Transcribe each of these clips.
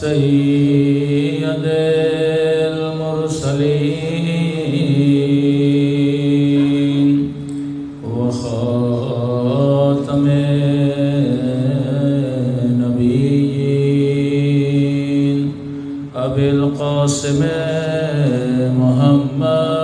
سید المرسلین وخاتم النبیین ابی القاسم محمد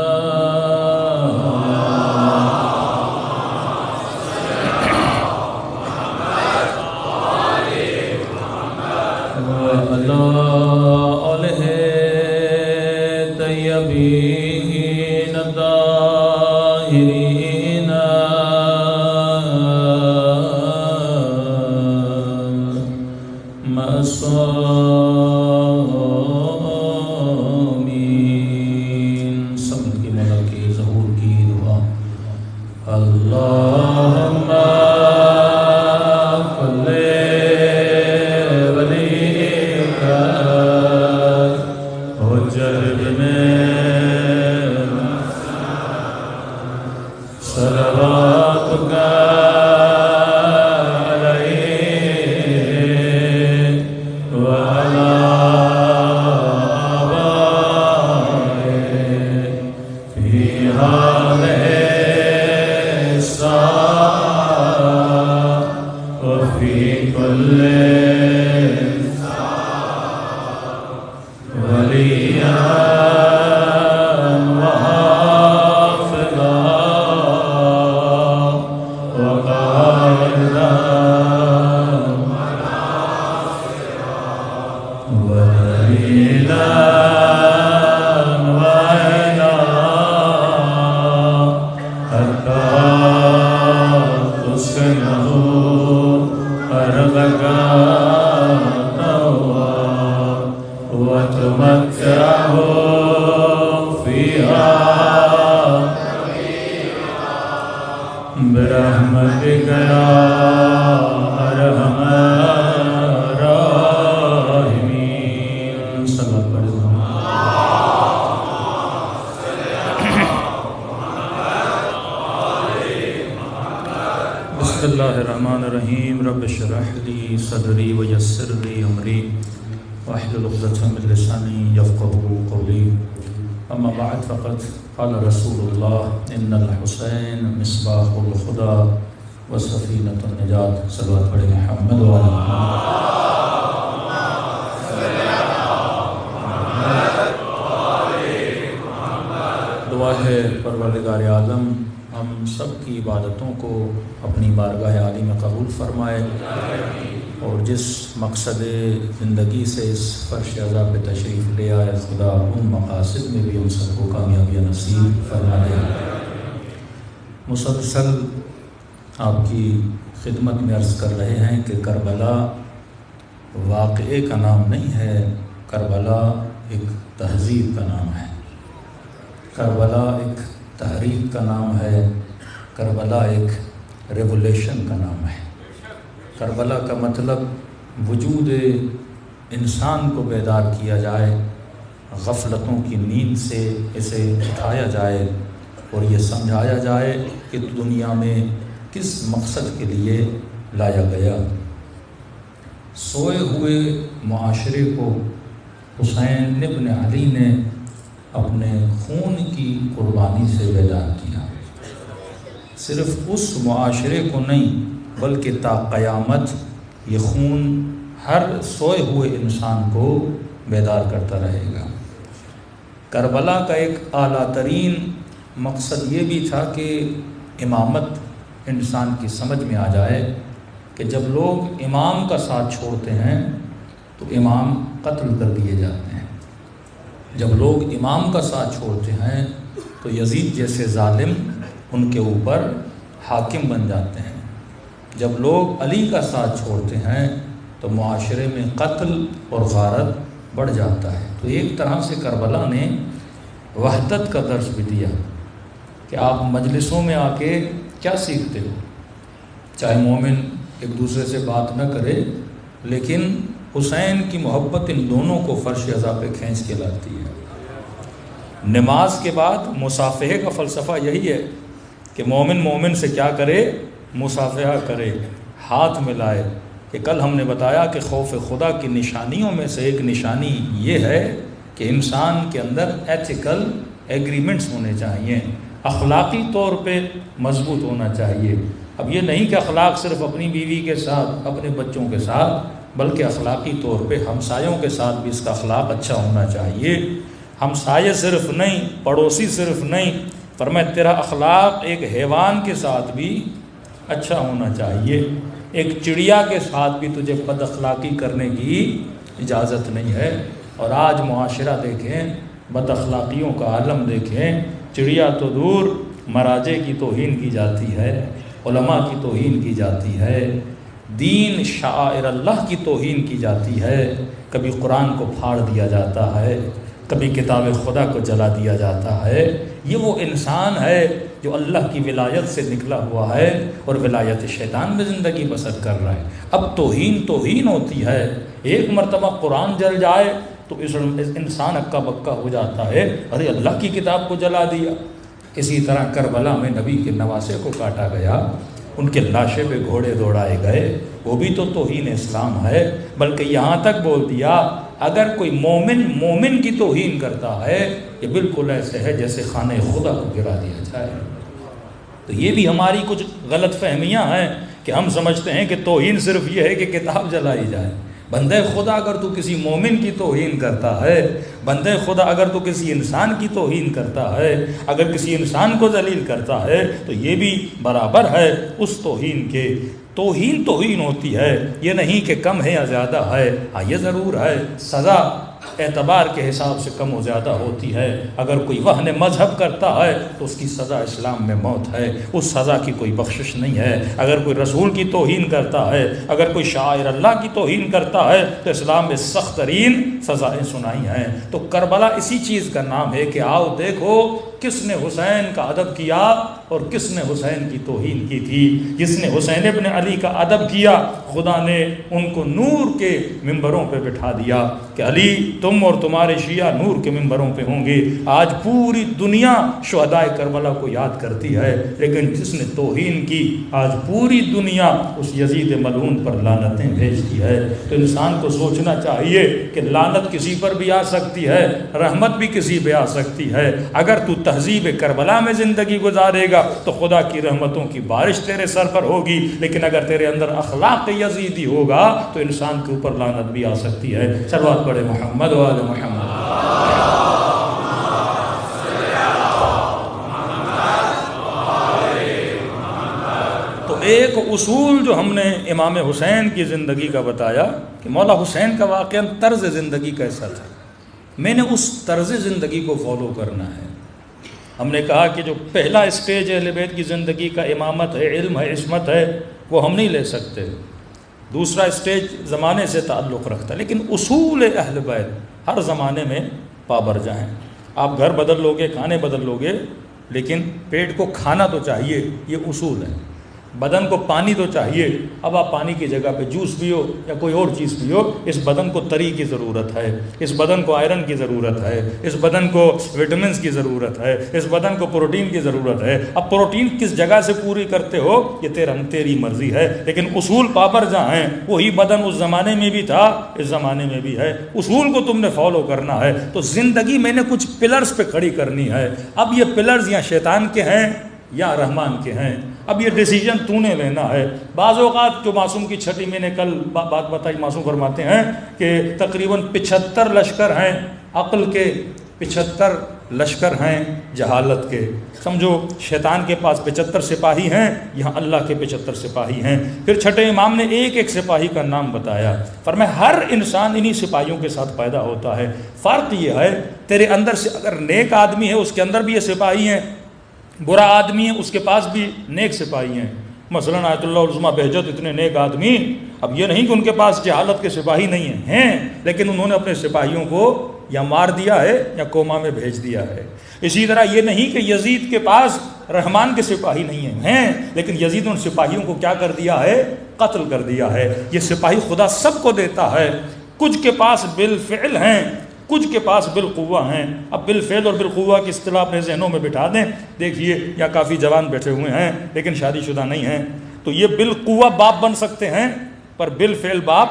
بسم اللہ الرحمن الرحیم رب اشرح لی صدری ویسر لی امری واحلل عقدۃ من لسانی یفقهوا قولی اما بعد فقد قال رسول اللہ ان الحسین مصباح الہدی وسفینۃ النجات صلوات پڑھیں محمد وعلی دعا ہے پروردگار عالم ہم سب کی عبادتوں کو اپنی بارگاہ عالی میں قبول فرمائے اور جس مقصد زندگی سے اس فرش عزا پہ تشریف لے آئے خدا ان مقاصد میں بھی ہم سب کو کامیابی نصیب فرما دے۔ مسلسل آپ کی خدمت میں عرض کر رہے ہیں کہ کربلا واقعے کا نام نہیں ہے، کربلا ایک تہذیب کا نام ہے، کربلا ایک تحریک کا نام ہے، کربلا ایک ریولیشن کا نام ہے۔ کربلا کا مطلب وجود انسان کو بیدار کیا جائے، غفلتوں کی نیند سے اسے اٹھایا جائے اور یہ سمجھایا جائے کہ دنیا میں کس مقصد کے لیے لایا گیا۔ سوئے ہوئے معاشرے کو حسین ابن علی نے اپنے خون کی قربانی سے بیدار کیا۔ صرف اس معاشرے کو نہیں بلکہ تا قیامت یہ خون ہر سوئے ہوئے انسان کو بیدار کرتا رہے گا۔ کربلا کا ایک اعلیٰ ترین مقصد یہ بھی تھا کہ امامت انسان کی سمجھ میں آ جائے کہ جب لوگ امام کا ساتھ چھوڑتے ہیں تو امام قتل کر دیے جاتے ہیں، جب لوگ امام کا ساتھ چھوڑتے ہیں تو یزید جیسے ظالم ان کے اوپر حاکم بن جاتے ہیں، جب لوگ علی کا ساتھ چھوڑتے ہیں تو معاشرے میں قتل اور غارت بڑھ جاتا ہے۔ تو ایک طرح سے کربلا نے وحدت کا درس بھی دیا کہ آپ مجلسوں میں آ کے کیا سیکھتے ہو، چاہے مومن ایک دوسرے سے بات نہ کرے لیکن حسین کی محبت ان دونوں کو فرش عزا پہ کھینچ کے لاتی ہے۔ نماز کے بعد مصافحے کا فلسفہ یہی ہے کہ مومن مومن سے کیا کرے، مصافحہ کرے، ہاتھ ملائے، کہ کل ہم نے بتایا کہ خوف خدا کی نشانیوں میں سے ایک نشانی یہ ہے کہ انسان کے اندر ایتھیکل ایگریمنٹس ہونے چاہیے، اخلاقی طور پہ مضبوط ہونا چاہیے۔ اب یہ نہیں کہ اخلاق صرف اپنی بیوی کے ساتھ، اپنے بچوں کے ساتھ، بلکہ اخلاقی طور پہ ہمسایوں کے ساتھ بھی اس کا اخلاق اچھا ہونا چاہیے۔ ہمسائے صرف نہیں، پڑوسی صرف نہیں، فرمایا تیرا اخلاق ایک حیوان کے ساتھ بھی اچھا ہونا چاہیے۔ ایک چڑیا کے ساتھ بھی تجھے بد اخلاقی کرنے کی اجازت نہیں ہے۔ اور آج معاشرہ دیکھیں، بد اخلاقیوں کا عالم دیکھیں، چڑیا تو دور، مراجے کی توہین کی جاتی ہے، علماء کی توہین کی جاتی ہے، دین شعائر اللہ کی توہین کی جاتی ہے، کبھی قرآن کو پھاڑ دیا جاتا ہے، کبھی کتاب خدا کو جلا دیا جاتا ہے۔ یہ وہ انسان ہے جو اللہ کی ولایت سے نکلا ہوا ہے اور ولایت شیطان میں زندگی بسر کر رہا ہے۔ اب توہین ہوتی ہے، ایک مرتبہ قرآن جل جائے تو اس انسان اکا بکا ہو جاتا ہے، ارے اللہ کی کتاب کو جلا دیا۔ اسی طرح کربلا میں نبی کے نواسے کو کاٹا گیا، ان کے لاشے پہ گھوڑے دوڑائے گئے، وہ بھی تو توہین اسلام ہے۔ بلکہ یہاں تک بول دیا اگر کوئی مومن کی توہین کرتا ہے یہ بالکل ایسے ہے جیسے خانہ خدا کو گرا دیا جائے۔ تو یہ بھی ہماری کچھ غلط فہمیاں ہیں کہ ہم سمجھتے ہیں کہ توہین صرف یہ ہے کہ کتاب جلائی جائے۔ بندہ خدا اگر تو کسی مومن کی توہین کرتا ہے، بندہ خدا اگر تو کسی انسان کی توہین کرتا ہے، اگر کسی انسان کو ذلیل کرتا ہے تو یہ بھی برابر ہے اس توہین کے۔ توہین ہوتی ہے، یہ نہیں کہ کم ہے یا زیادہ ہے، ہاں یہ ضرور ہے سزا اعتبار کے حساب سے کم و زیادہ ہوتی ہے۔ اگر کوئی وہن مذہب کرتا ہے تو اس کی سزا اسلام میں موت ہے، اس سزا کی کوئی بخشش نہیں ہے۔ اگر کوئی رسول کی توہین کرتا ہے، اگر کوئی شاعر اللہ کی توہین کرتا ہے تو اسلام میں سخت ترین سزائیں سنائی ہیں۔ تو کربلا اسی چیز کا نام ہے کہ آؤ دیکھو کس نے حسین کا ادب کیا اور کس نے حسین کی توہین کی تھی۔ جس نے حسین ابن علی کا ادب کیا خدا نے ان کو نور کے ممبروں پہ بٹھا دیا کہ علی تم اور تمہارے شیعہ نور کے ممبروں پہ ہوں گے۔ آج پوری دنیا شہدائے کربلا کو یاد کرتی ہے، لیکن جس نے توہین کی آج پوری دنیا اس یزید ملعون پر لعنتیں بھیجتی ہے۔ تو انسان کو سوچنا چاہیے کہ لعنت کسی پر بھی آ سکتی ہے، رحمت بھی کسی پہ آ سکتی ہے۔ اگر تو تہذیب کربلا میں زندگی گزارے گا تو خدا کی رحمتوں کی بارش تیرے سر پر ہوگی، لیکن اگر تیرے اندر اخلاق یزیدی ہوگا تو انسان کے اوپر لعنت بھی آ سکتی ہے۔ صلوات پڑھے محمد و آل محمد۔ تو ایک اصول جو ہم نے امام حسین کی زندگی کا بتایا کہ مولا حسین کا واقعہ طرز زندگی کیسا تھا، میں نے اس طرز زندگی کو فالو کرنا ہے۔ ہم نے کہا کہ جو پہلا اسٹیج اہل بیت کی زندگی کا امامت ہے، علم ہے، عصمت ہے، وہ ہم نہیں لے سکتے۔ دوسرا اسٹیج زمانے سے تعلق رکھتا ہے، لیکن اصول اہل بیت ہر زمانے میں پابرجا ہیں۔ آپ گھر بدل لوگے، کھانے بدل لوگے، لیکن پیٹ کو کھانا تو چاہیے، یہ اصول ہے۔ بدن کو پانی تو چاہیے، اب آپ پانی کی جگہ پہ جوس پیو یا کوئی اور چیز پیو، اس بدن کو تری کی ضرورت ہے، اس بدن کو آئرن کی ضرورت ہے، اس بدن کو وٹامنس کی ضرورت ہے، اس بدن کو پروٹین کی ضرورت ہے۔ اب پروٹین کس جگہ سے پوری کرتے ہو یہ تیری مرضی ہے، لیکن اصول پابرجا ہیں۔ وہی بدن اس زمانے میں بھی تھا، اس زمانے میں بھی ہے، اصول کو تم نے فالو کرنا ہے۔ تو زندگی میں نے کچھ پلرز پہ کھڑی کرنی ہے۔ اب یہ پلرز یا شیطان کے ہیں یا رحمان کے ہیں، اب یہ ڈیسیجن تو نے لینا ہے۔ بعض اوقات جو معصوم کی چھٹی میں نے کل بات بتائی، معصوم فرماتے ہیں کہ تقریباً 75 لشکر ہیں عقل کے، 75 لشکر ہیں جہالت کے۔ سمجھو شیطان کے پاس 75 سپاہی ہیں، یہاں اللہ کے 75 سپاہی ہیں۔ پھر چھٹے امام نے ایک ایک سپاہی کا نام بتایا، فرمایا ہر انسان انہی سپاہیوں کے ساتھ پیدا ہوتا ہے۔ فرق یہ ہے تیرے اندر سے اگر نیک آدمی ہے اس کے اندر بھی یہ سپاہی ہیں، برا آدمی ہے اس کے پاس بھی نیک سپاہی ہیں۔ مثلا آیت اللہ عظمہ بہجت اتنے نیک آدمی، اب یہ نہیں کہ ان کے پاس جہالت کے سپاہی نہیں ہیں، لیکن انہوں نے اپنے سپاہیوں کو یا مار دیا ہے یا کوما میں بھیج دیا ہے۔ اسی طرح یہ نہیں کہ یزید کے پاس رحمان کے سپاہی نہیں ہیں، لیکن یزید ان سپاہیوں کو کیا کر دیا ہے؟ قتل کر دیا ہے۔ یہ سپاہی خدا سب کو دیتا ہے، کچھ کے پاس بالفعل ہیں، کچھ کے پاس بالقوہ ہیں۔ اب بالفعل اور بالقوہ کی اصطلاح اپنے ذہنوں میں بٹھا دیں۔ دیکھیے یا کافی جوان بیٹھے ہوئے ہیں لیکن شادی شدہ نہیں ہیں، تو یہ بالقوہ باپ بن سکتے ہیں پر بالفعل باپ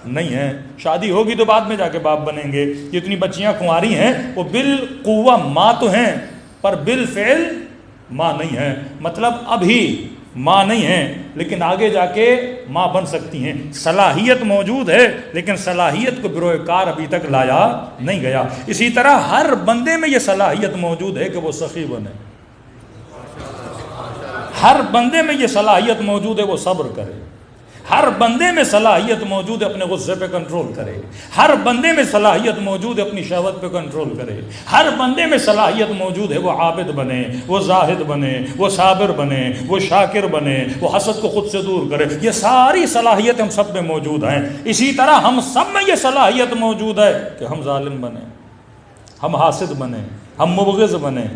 نہیں ہیں. شادی ہوگی تو بعد میں جا کے باپ بنیں گے. جتنی بچیاں کنواری ہیں وہ بالقوہ ماں تو ہیں پر بالفعل ماں نہیں ہیں. مطلب ابھی ماں نہیں ہیں لیکن آگے جا کے ماں بن سکتی ہیں. صلاحیت موجود ہے لیکن صلاحیت کو بروئے کار ابھی تک لایا نہیں گیا. اسی طرح ہر بندے میں یہ صلاحیت موجود ہے کہ وہ سخی بنے. ہر بندے میں یہ صلاحیت موجود ہے وہ صبر کرے. ہر بندے میں صلاحیت موجود ہے اپنے غصے پہ کنٹرول کرے. ہر بندے میں صلاحیت موجود ہے اپنی شہوت پہ کنٹرول کرے. ہر بندے میں صلاحیت موجود ہے وہ عابد بنے, وہ زاہد بنے, وہ صابر بنے, وہ شاکر بنے, وہ حسد کو خود سے دور کرے. یہ ساری صلاحیت ہم سب میں موجود ہیں. اسی طرح ہم سب میں یہ صلاحیت موجود ہے کہ ہم ظالم بنے, ہم حاسد بنے, ہم مبغض بنے.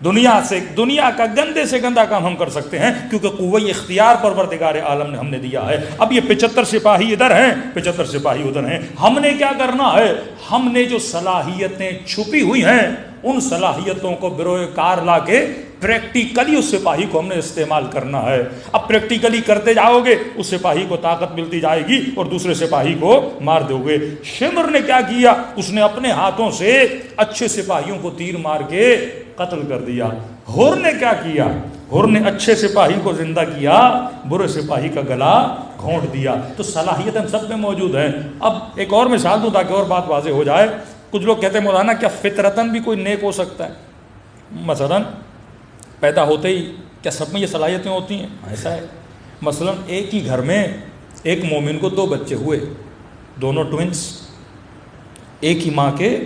دنیا کا گندے سے گندا کام ہم کر سکتے ہیں کیونکہ قوہ اختیار پروردگار عالم نے ہم نے دیا ہے. اب یہ 75 سپاہی ادھر ہیں, 75 سپاہی ادھر ہیں. ہم نے کیا کرنا ہے؟ ہم نے جو صلاحیتیں چھپی ہوئی ہیں ان صلاحیتوں کو بروئے کار لا کے پریکٹیکلی اس سپاہی کو ہم نے استعمال کرنا ہے. اب پریکٹیکلی کرتے جاؤ گے اس سپاہی کو طاقت ملتی جائے گی اور دوسرے سپاہی کو مار دو گے. شمر نے کیا کیا؟ اس نے اپنے ہاتھوں سے اچھے سپاہیوں کو تیر مار کے قتل کر دیا. ہر نے کیا کیا؟ ہر نے اچھے سپاہی کو زندہ کیا, برے سپاہی کا گلا گھونٹ دیا. تو صلاحیت ہم سب میں موجود ہے. اب ایک اور مثال دوں تاکہ اور بات واضح ہو جائے. کچھ لوگ کہتے ہیں مولانا کیا فطرتاً بھی کوئی نیک ہو سکتا ہے؟ مثلاً پیدا ہوتے ہی کیا سب میں یہ صلاحیتیں ہوتی ہیں؟ ایسا ہے. مثلاً ایک ہی گھر میں ایک مومن کو 2 بچے ہوئے, دونوں ٹوئنس, ایک ہی ماں کے,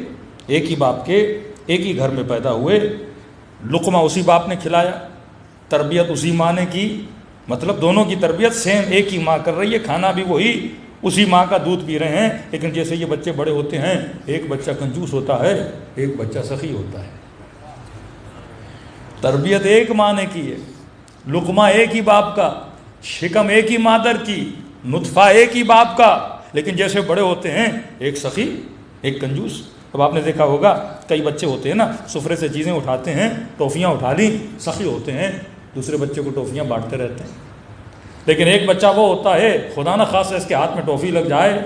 ایک ہی باپ کے, ایک ہی گھر میں پیدا ہوئے. لقمہ اسی باپ نے کھلایا, تربیت اسی ماں نے کی. مطلب دونوں کی تربیت سیم ایک ہی ماں کر رہی ہے, کھانا بھی وہی, اسی ماں کا دودھ پی رہے ہیں. لیکن جیسے یہ بچے بڑے ہوتے ہیں ایک بچہ کنجوس ہوتا ہے, ایک بچہ سخی ہوتا ہے. تربیت ایک ماں نے کی ہے, لقمہ ایک ہی باپ کا, شکم ایک ہی مادر کی, نطفہ ایک ہی باپ کا. لیکن جیسے بڑے ہوتے ہیں ایک سخی ایک کنجوس. اب آپ نے دیکھا ہوگا کئی بچے ہوتے ہیں نا, سفرے سے چیزیں اٹھاتے ہیں, ٹافیاں اٹھا لی, سخی ہوتے ہیں, دوسرے بچے کو ٹافیاں بانٹتے رہتے ہیں. لیکن ایک بچہ وہ ہوتا ہے خدا نہ خاص اس کے ہاتھ میں ٹافی لگ جائے,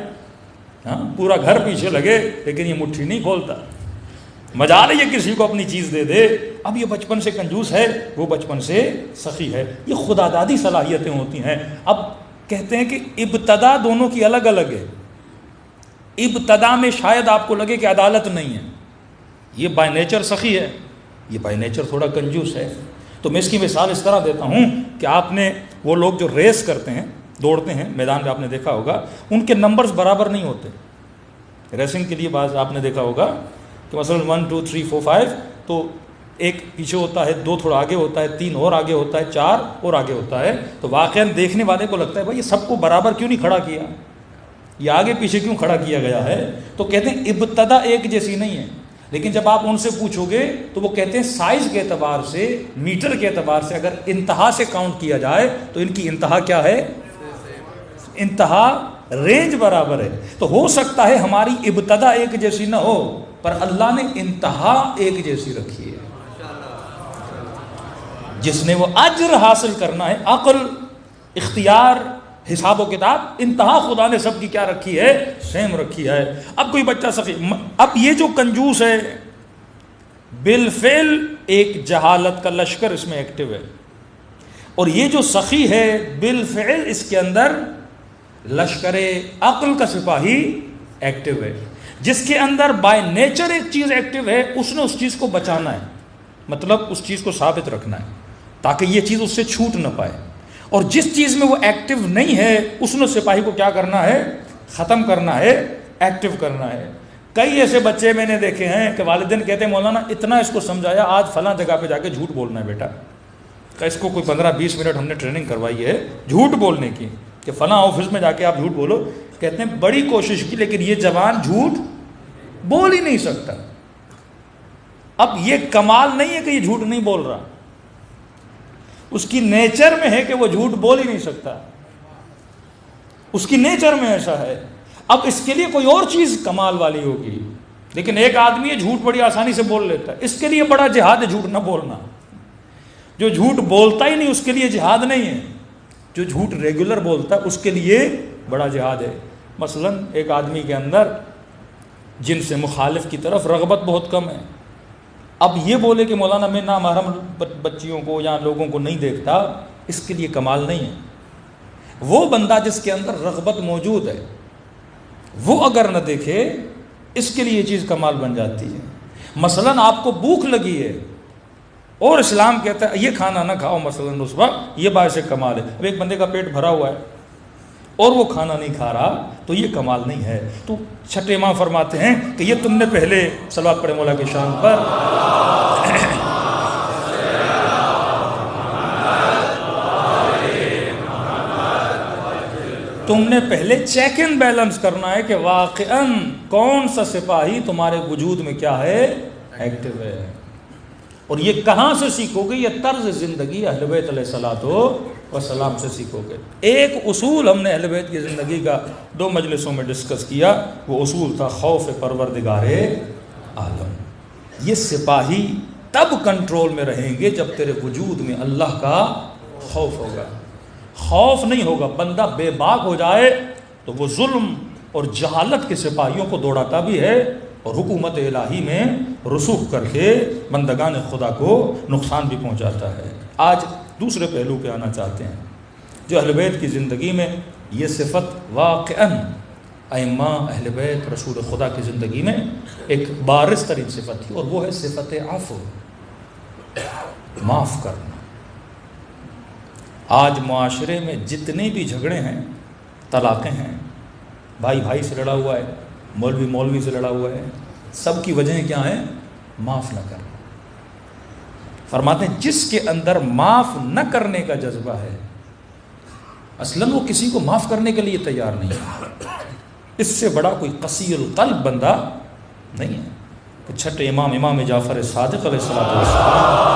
ہاں پورا گھر پیچھے لگے لیکن یہ مٹھی نہیں کھولتا. مجال یہ کسی کو اپنی چیز دے دے. اب یہ بچپن سے کنجوس ہے, وہ بچپن سے سخی ہے. یہ خدا دادی صلاحیتیں ہوتی ہیں. اب کہتے ہیں کہ ابتدا دونوں کی الگ الگ ہے. ابتدا میں شاید آپ کو لگے کہ عدالت نہیں ہے, یہ بائی نیچر سخی ہے, یہ بائی نیچر تھوڑا کنجوس ہے. تو میں اس کی مثال اس طرح دیتا ہوں کہ آپ نے وہ لوگ جو ریس کرتے ہیں, دوڑتے ہیں میدان میں, آپ نے دیکھا ہوگا ان کے نمبرز برابر نہیں ہوتے. ریسنگ کے لیے بعض آپ نے دیکھا ہوگا کہ مثلا 1 2 3 4 5 تو ایک پیچھے ہوتا ہے, 2 تھوڑا آگے ہوتا ہے, 3 اور آگے ہوتا ہے, 4 اور آگے ہوتا ہے. تو واقعاً دیکھنے والے کو لگتا ہے بھائی یہ سب کو برابر کیوں نہیں کھڑا کیا, یہ آگے پیچھے کیوں کھڑا کیا گیا ہے. تو کہتے ہیں ابتدا ایک جیسی نہیں ہے. لیکن جب آپ ان سے پوچھو گے تو وہ کہتے ہیں سائز کے اعتبار سے, میٹر کے اعتبار سے اگر انتہا سے کاؤنٹ کیا جائے تو ان کی انتہا کیا ہے, انتہا رینج برابر ہے. تو ہو سکتا ہے ہماری ابتدا ایک جیسی نہ ہو پر اللہ نے انتہا ایک جیسی رکھی ہے. جس نے وہ اجر حاصل کرنا ہے, عقل, اختیار, حساب و کتاب, انتہا خدا نے سب کی کیا رکھی ہے, سیم رکھی ہے. اب کوئی بچہ سخی, اب یہ جو کنجوس ہے بالفعل ایک جہالت کا لشکر اس میں ایکٹیو ہے, اور یہ جو سخی ہے بالفعل اس کے اندر لشکر عقل کا سپاہی ایکٹیو ہے. جس کے اندر بائی نیچر ایک چیز ایکٹیو ہے اس نے اس چیز کو بچانا ہے, مطلب اس چیز کو ثابت رکھنا ہے تاکہ یہ چیز اس سے چھوٹ نہ پائے. اور جس چیز میں وہ ایکٹیو نہیں ہے اس نے سپاہی کو کیا کرنا ہے, ختم کرنا ہے, ایکٹیو کرنا ہے. کئی ایسے بچے میں نے دیکھے ہیں کہ والدین کہتے ہیں مولانا اتنا اس کو سمجھایا, آج فلاں جگہ پہ جا کے جھوٹ بولنا ہے بیٹا. کہ اس کو کوئی 15-20 منٹ ہم نے ٹریننگ کروائی ہے جھوٹ بولنے کی کہ فلاں آفس میں جا کے آپ جھوٹ بولو. کہتے ہیں بڑی کوشش کی لیکن یہ جوان جھوٹ بول ہی نہیں سکتا. اب یہ کمال نہیں ہے کہ یہ جھوٹ نہیں بول رہا, اس کی نیچر میں ہے کہ وہ جھوٹ بول ہی نہیں سکتا, اس کی نیچر میں ایسا ہے. اب اس کے لیے کوئی اور چیز کمال والی ہوگی. لیکن ایک آدمی ہے جھوٹ بڑی آسانی سے بول لیتا ہے, اس کے لیے بڑا جہاد ہے جھوٹ نہ بولنا. جو جھوٹ بولتا ہی نہیں اس کے لیے جہاد نہیں ہے, جو جھوٹ ریگولر بولتا ہے اس کے لیے بڑا جہاد ہے. مثلا ایک آدمی کے اندر جن سے مخالف کی طرف رغبت بہت کم ہے. اب یہ بولے کہ مولانا میں نامحرم بچیوں کو یا لوگوں کو نہیں دیکھتا، اس کے لیے کمال نہیں ہے. وہ بندہ جس کے اندر رغبت موجود ہے وہ اگر نہ دیکھے، اس کے لیے یہ چیز کمال بن جاتی ہے. مثلا آپ کو بھوک لگی ہے اور اسلام کہتا ہے یہ کھانا نہ کھاؤ، مثلا اس وقت، یہ باعث کمال ہے. اب ایک بندے کا پیٹ بھرا ہوا ہے اور وہ کھانا نہیں کھا رہا، تو یہ کمال نہیں ہے. تو چھٹے امام فرماتے ہیں کہ یہ تم نے پہلے صلوات پڑھے مولا کی شان پر، تم نے پہلے چیک اینڈ بیلنس کرنا ہے کہ واقعاً کون سا سپاہی تمہارے وجود میں کیا ہے، ایکٹیو ہے. اور یہ کہاں سے سیکھو گے؟ یہ طرز زندگی اہل بیت علیہ الصلوۃ والسلام سے سیکھو گے. ایک اصول ہم نے اہل بیت کی زندگی کا 2 مجلسوں میں ڈسکس کیا، وہ اصول تھا خوف پروردگار عالم. یہ سپاہی تب کنٹرول میں رہیں گے جب تیرے وجود میں اللہ کا خوف ہوگا. خوف نہیں ہوگا، بندہ بے باک ہو جائے تو وہ ظلم اور جہالت کے سپاہیوں کو دوڑاتا بھی ہے اور حکومت الہی میں رسوخ کر کے بندگان خدا کو نقصان بھی پہنچاتا ہے. آج دوسرے پہلو پہ آنا چاہتے ہیں. جو اہل بیت کی زندگی میں یہ صفت واقعاً ائمہ اہل بیت رسول خدا کی زندگی میں ایک بارز ترین صفت تھی، اور وہ ہے صفت عفو، معاف کرنا. آج معاشرے میں جتنے بھی جھگڑے ہیں، طلاقیں ہیں، بھائی بھائی سے لڑا ہوا ہے، مولوی مولوی سے لڑا ہوا ہے، سب کی وجہیں کیا ہیں؟ معاف نہ کرنا. فرماتے ہیں جس کے اندر معاف نہ کرنے کا جذبہ ہے، اصلاً وہ کسی کو معاف کرنے کے لیے تیار نہیں ہے. اس سے بڑا کوئی قسی القلب بندہ نہیں ہے. تو چھٹے امام جعفر صادق علیہ السلام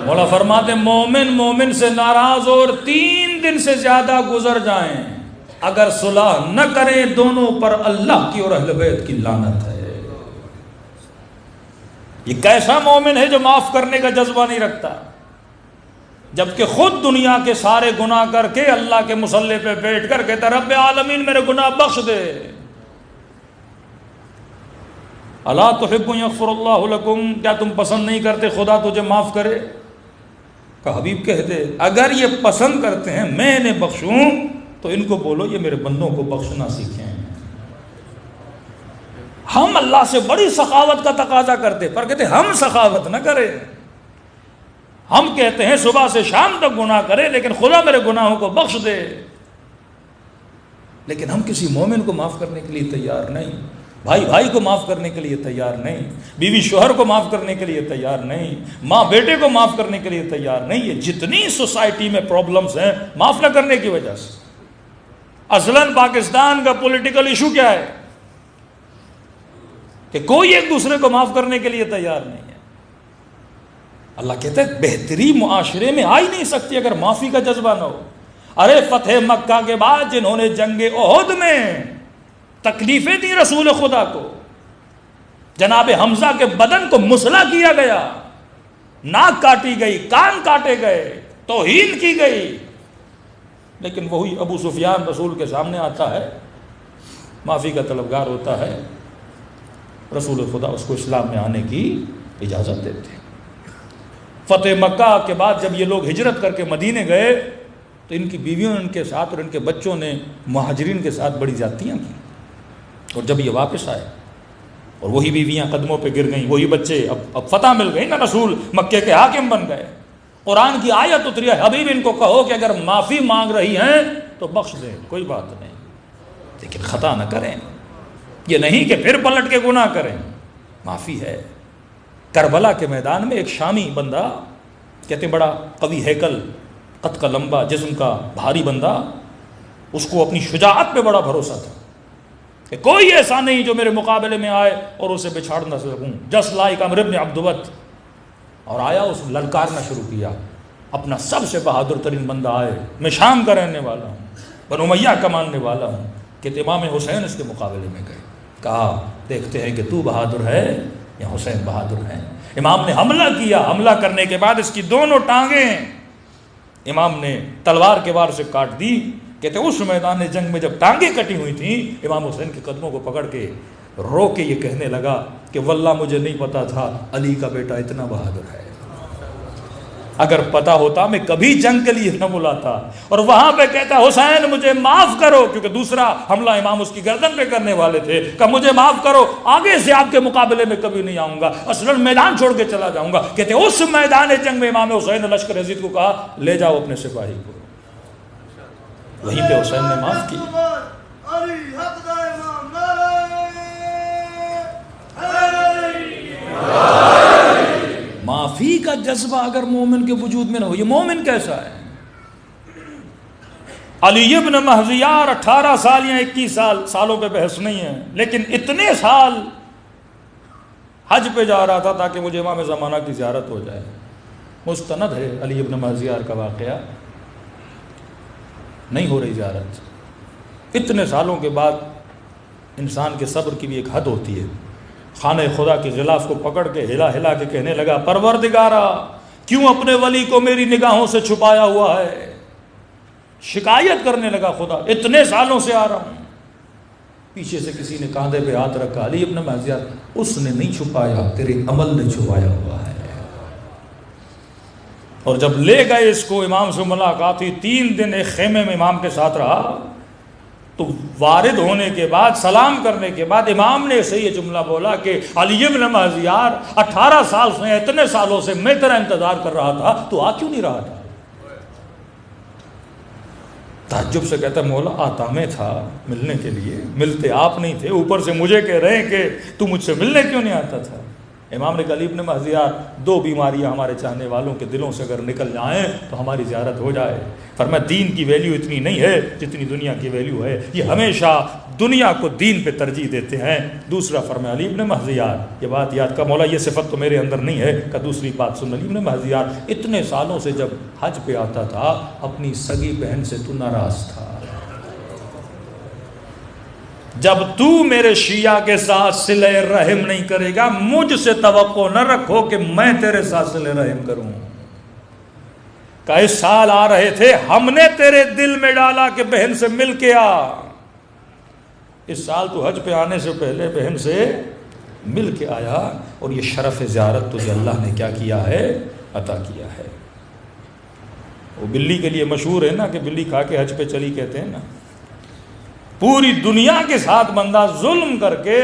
مولا فرماتے مومن سے ناراض اور 3 دن سے زیادہ گزر جائیں، اگر صلح نہ کریں دونوں پر اللہ کی اور اہل بیت کی لعنت ہے. یہ کیسا مومن ہے جو معاف کرنے کا جذبہ نہیں رکھتا، جبکہ خود دنیا کے سارے گناہ کر کے اللہ کے مصلی پہ بیٹھ کر کہتا رب عالمین میرے گناہ بخش دے. الا تحب یغفر اللہ لکم، کیا تم پسند نہیں کرتے خدا تجھے معاف کرے؟ کہ حبیب کہہ دے اگر یہ پسند کرتے ہیں میں انہیں بخشوں تو ان کو بولو یہ میرے بندوں کو بخشنا سیکھیں. ہم اللہ سے بڑی سخاوت کا تقاضا کرتے، پر کہتے ہم سخاوت نہ کریں. ہم کہتے ہیں صبح سے شام تک گناہ کرے لیکن خدا میرے گناہوں کو بخش دے، لیکن ہم کسی مومن کو معاف کرنے کے لیے تیار نہیں، بھائی بھائی کو معاف کرنے کے لیے تیار نہیں، بیوی شوہر کو معاف کرنے کے لیے تیار نہیں، ماں بیٹے کو معاف کرنے کے لیے تیار نہیں. یہ جتنی سوسائٹی میں پرابلمز ہیں معاف نہ کرنے کی وجہ سے. اصلاً پاکستان کا پولیٹیکل ایشو کیا ہے کہ کوئی ایک دوسرے کو معاف کرنے کے لیے تیار نہیں ہے. اللہ کہتا ہے بہتری معاشرے میں آ ہی نہیں سکتی اگر معافی کا جذبہ نہ ہو. ارے فتح مکہ کے بعد جنہوں نے جنگ احد میں تکلیفیں دی رسول خدا کو، جناب حمزہ کے بدن کو مسلح کیا گیا، ناک کاٹی گئی، کان کاٹے گئے، توہین کی گئی، لیکن وہی ابو سفیان رسول کے سامنے آتا ہے، معافی کا طلبگار ہوتا ہے، رسول خدا اس کو اسلام میں آنے کی اجازت دیتے ہیں. فتح مکہ کے بعد جب یہ لوگ ہجرت کر کے مدینے گئے تو ان کی بیویوں نے ان کے ساتھ اور ان کے بچوں نے مہاجرین کے ساتھ بڑی زیادتیاں کی. اور جب یہ واپس آئے اور وہی بیویاں قدموں پہ گر گئیں، وہی بچے، اب فتح مل گئی نا، رسول مکے کے حاکم بن گئے. قرآن کی آیت اتری ہے حبیب ان کو کہو کہ اگر معافی مانگ رہی ہیں تو بخش دیں، کوئی بات نہیں، لیکن خطا نہ کریں. یہ نہیں کہ پھر پلٹ کے گناہ کریں، معافی ہے. کربلا کے میدان میں ایک شامی بندہ، کہتے ہیں بڑا قوی ہیکل، قد کا لمبا، جسم کا بھاری بندہ، اس کو اپنی شجاعت پہ بڑا بھروسہ تھا کہ کوئی ایسا نہیں جو میرے مقابلے میں آئے اور اسے بچھاڑ نہ سکوں. جس لائک عمرو بن عبدوت، اور آیا اس للکارنا شروع کیا. اپنا سب سے بہادر ترین بندہ آئے، میں شام کا رہنے والا ہوں، بنو امیہ کا ماننے والا ہوں، کہ امام حسین اس کے مقابلے میں گئے. کہا دیکھتے ہیں کہ تو بہادر ہے یا حسین بہادر ہے. امام نے حملہ کیا، حملہ کرنے کے بعد اس کی دونوں ٹانگیں امام نے تلوار کے وار سے کاٹ دی. کہتے اس میدان جنگ میں جب ٹانگیں کٹی ہوئی تھیں، امام حسین کے قدموں کو پکڑ کے رو کے یہ کہنے لگا کہ واللہ مجھے نہیں پتا تھا علی کا بیٹا اتنا بہادر ہے. اگر پتا ہوتا میں کبھی جنگ کے لیے نہ بلاتا. اور وہاں پہ کہتا حسین مجھے معاف کرو، کیونکہ دوسرا حملہ امام اس کی گردن پہ کرنے والے تھے، کہ مجھے معاف کرو، آگے سے آپ کے مقابلے میں کبھی نہیں آؤں گا، اصلاً میدان چھوڑ کے چلا جاؤں گا. کہتے اس میدان جنگ میں امام حسین نے لشکر یزید کو کہا لے جاؤ اپنے سپاہی کو. وہیں پہ حسین نے معاف کی. معافی کا جذبہ اگر مومن کے وجود میں نہ ہو، یہ مومن کیسا ہے؟ علی ابن مہذیار 18 سال یا 21 سالوں پہ بحث نہیں ہے، لیکن اتنے سال حج پہ جا رہا تھا تاکہ مجھے امام زمانہ کی زیارت ہو جائے. مستند ہے علی ابن مہذیار کا واقعہ. نہیں ہو رہی زیارت. اتنے سالوں کے بعد انسان کے صبر کی بھی ایک حد ہوتی ہے. خانہ خدا کے غلاف کو پکڑ کے ہلا ہلا کے کہنے لگا پروردگارا کیوں اپنے ولی کو میری نگاہوں سے چھپایا ہوا ہے. شکایت کرنے لگا خدا اتنے سالوں سے آ رہا ہوں. پیچھے سے کسی نے کاندھے پہ ہاتھ رکھا. علی ابن مہذیار اس نے نہیں چھپایا، تیرے عمل نے چھپایا ہوا ہے. اور جب لے گئے اس کو، امام سے ملاقات ہوئی. 3 دن ایک خیمے میں امام کے ساتھ رہا. تو وارد ہونے کے بعد، سلام کرنے کے بعد امام نے اسے یہ جملہ بولا کہ علی ابن مہذیار 18 سال سے، اتنے سالوں سے میں تیرا انتظار کر رہا تھا، تو آ کیوں نہیں رہا تھا؟ تعجب سے کہتا مولا آتا میں تھا ملنے کے لیے، ملتے آپ نہیں تھے، اوپر سے مجھے کہہ رہے ہیں کہ تو مجھ سے ملنے کیوں نہیں آتا تھا؟ امام نے کہا علی ابن مہذیار 2 بیماریاں ہمارے چاہنے والوں کے دلوں سے اگر نکل جائیں تو ہماری زیارت ہو جائے. فرمایا دین کی ویلیو اتنی نہیں ہے جتنی دنیا کی ویلیو ہے. یہ ہمیشہ دنیا کو دین پہ ترجیح دیتے ہیں. دوسرا فرمایا علی ابن مہذیار یہ بات یاد کا مولا، یہ صفت تو میرے اندر نہیں ہے. کہ دوسری بات سن، علی ابن مہذیار اتنے سالوں سے جب حج پہ آتا تھا اپنی سگی بہن سے تو ناراض تھا. جب تو میرے شیعہ کے ساتھ صلہ رحم نہیں کرے گا، مجھ سے توقع نہ رکھو کہ میں تیرے ساتھ صلہ رحم کروں. کہ اس سال آ رہے تھے، ہم نے تیرے دل میں ڈالا کہ بہن سے مل کے آ. اس سال تو حج پہ آنے سے پہلے بہن سے مل کے آیا، اور یہ شرف زیارت تجھے اللہ نے کیا کیا ہے؟ عطا کیا ہے. وہ بلی کے لیے مشہور ہے نا کہ بلی کھا کے حج پہ چلی کہتے ہیں نا. پوری دنیا کے ساتھ بندہ ظلم کر کے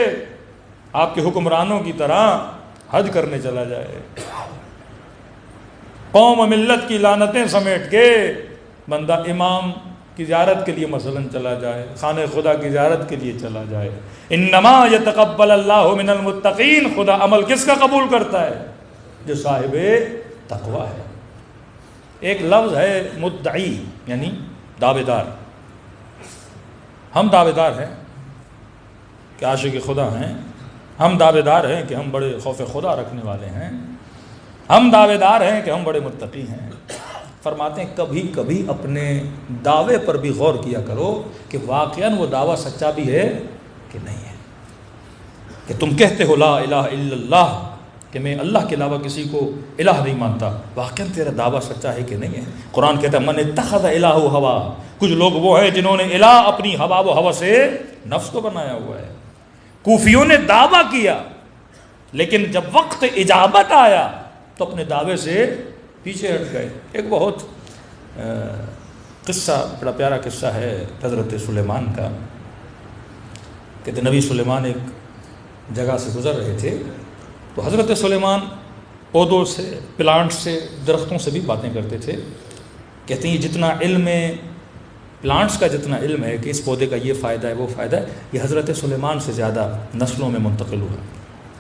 آپ کے حکمرانوں کی طرح حج کرنے چلا جائے، قوم و ملت کی لعنتیں سمیٹ کے بندہ امام کی زیارت کے لیے مثلا چلا جائے، خانہ خدا کی زیارت کے لیے چلا جائے. انما یتقبل اللہ من المتقین. خدا عمل کس کا قبول کرتا ہے؟ جو صاحب تقوی ہے. ایک لفظ ہے مدعی، یعنی دعوے دار. ہم دعوے دار ہیں کہ عاشق خدا ہیں، ہم دعوے دار ہیں کہ ہم بڑے خوف خدا رکھنے والے ہیں، ہم دعوے دار ہیں کہ ہم بڑے متقی ہیں. فرماتے ہیں کبھی کبھی اپنے دعوے پر بھی غور کیا کرو کہ واقعاً وہ دعویٰ سچا بھی ہے کہ نہیں ہے. کہ تم کہتے ہو لا الہ الا اللہ، کہ میں اللہ کے علاوہ کسی کو الہ نہیں مانتا، واقعاً تیرا دعویٰ سچا ہے کہ نہیں ہے؟ قرآن کہتا ہے من اتخذ الہ ہوا. کچھ لوگ وہ ہیں جنہوں نے الہ اپنی ہوا و ہوا سے نفس کو بنایا ہوا ہے. کوفیوں نے دعویٰ کیا، لیکن جب وقت اجابت آیا تو اپنے دعوے سے پیچھے ہٹ گئے. ایک بہت قصہ، بڑا پیارا قصہ ہے حضرت سلیمان کا. کہتے نبی سلیمان ایک جگہ سے گزر رہے تھے، تو حضرت سلیمان پودوں سے، پلانٹ سے، درختوں سے بھی باتیں کرتے تھے. کہتے ہیں یہ جتنا علم ہے، پلانٹس کا جتنا علم ہے کہ اس پودے کا یہ فائدہ ہے وہ فائدہ ہے، یہ حضرت سلیمان سے زیادہ نسلوں میں منتقل ہوا.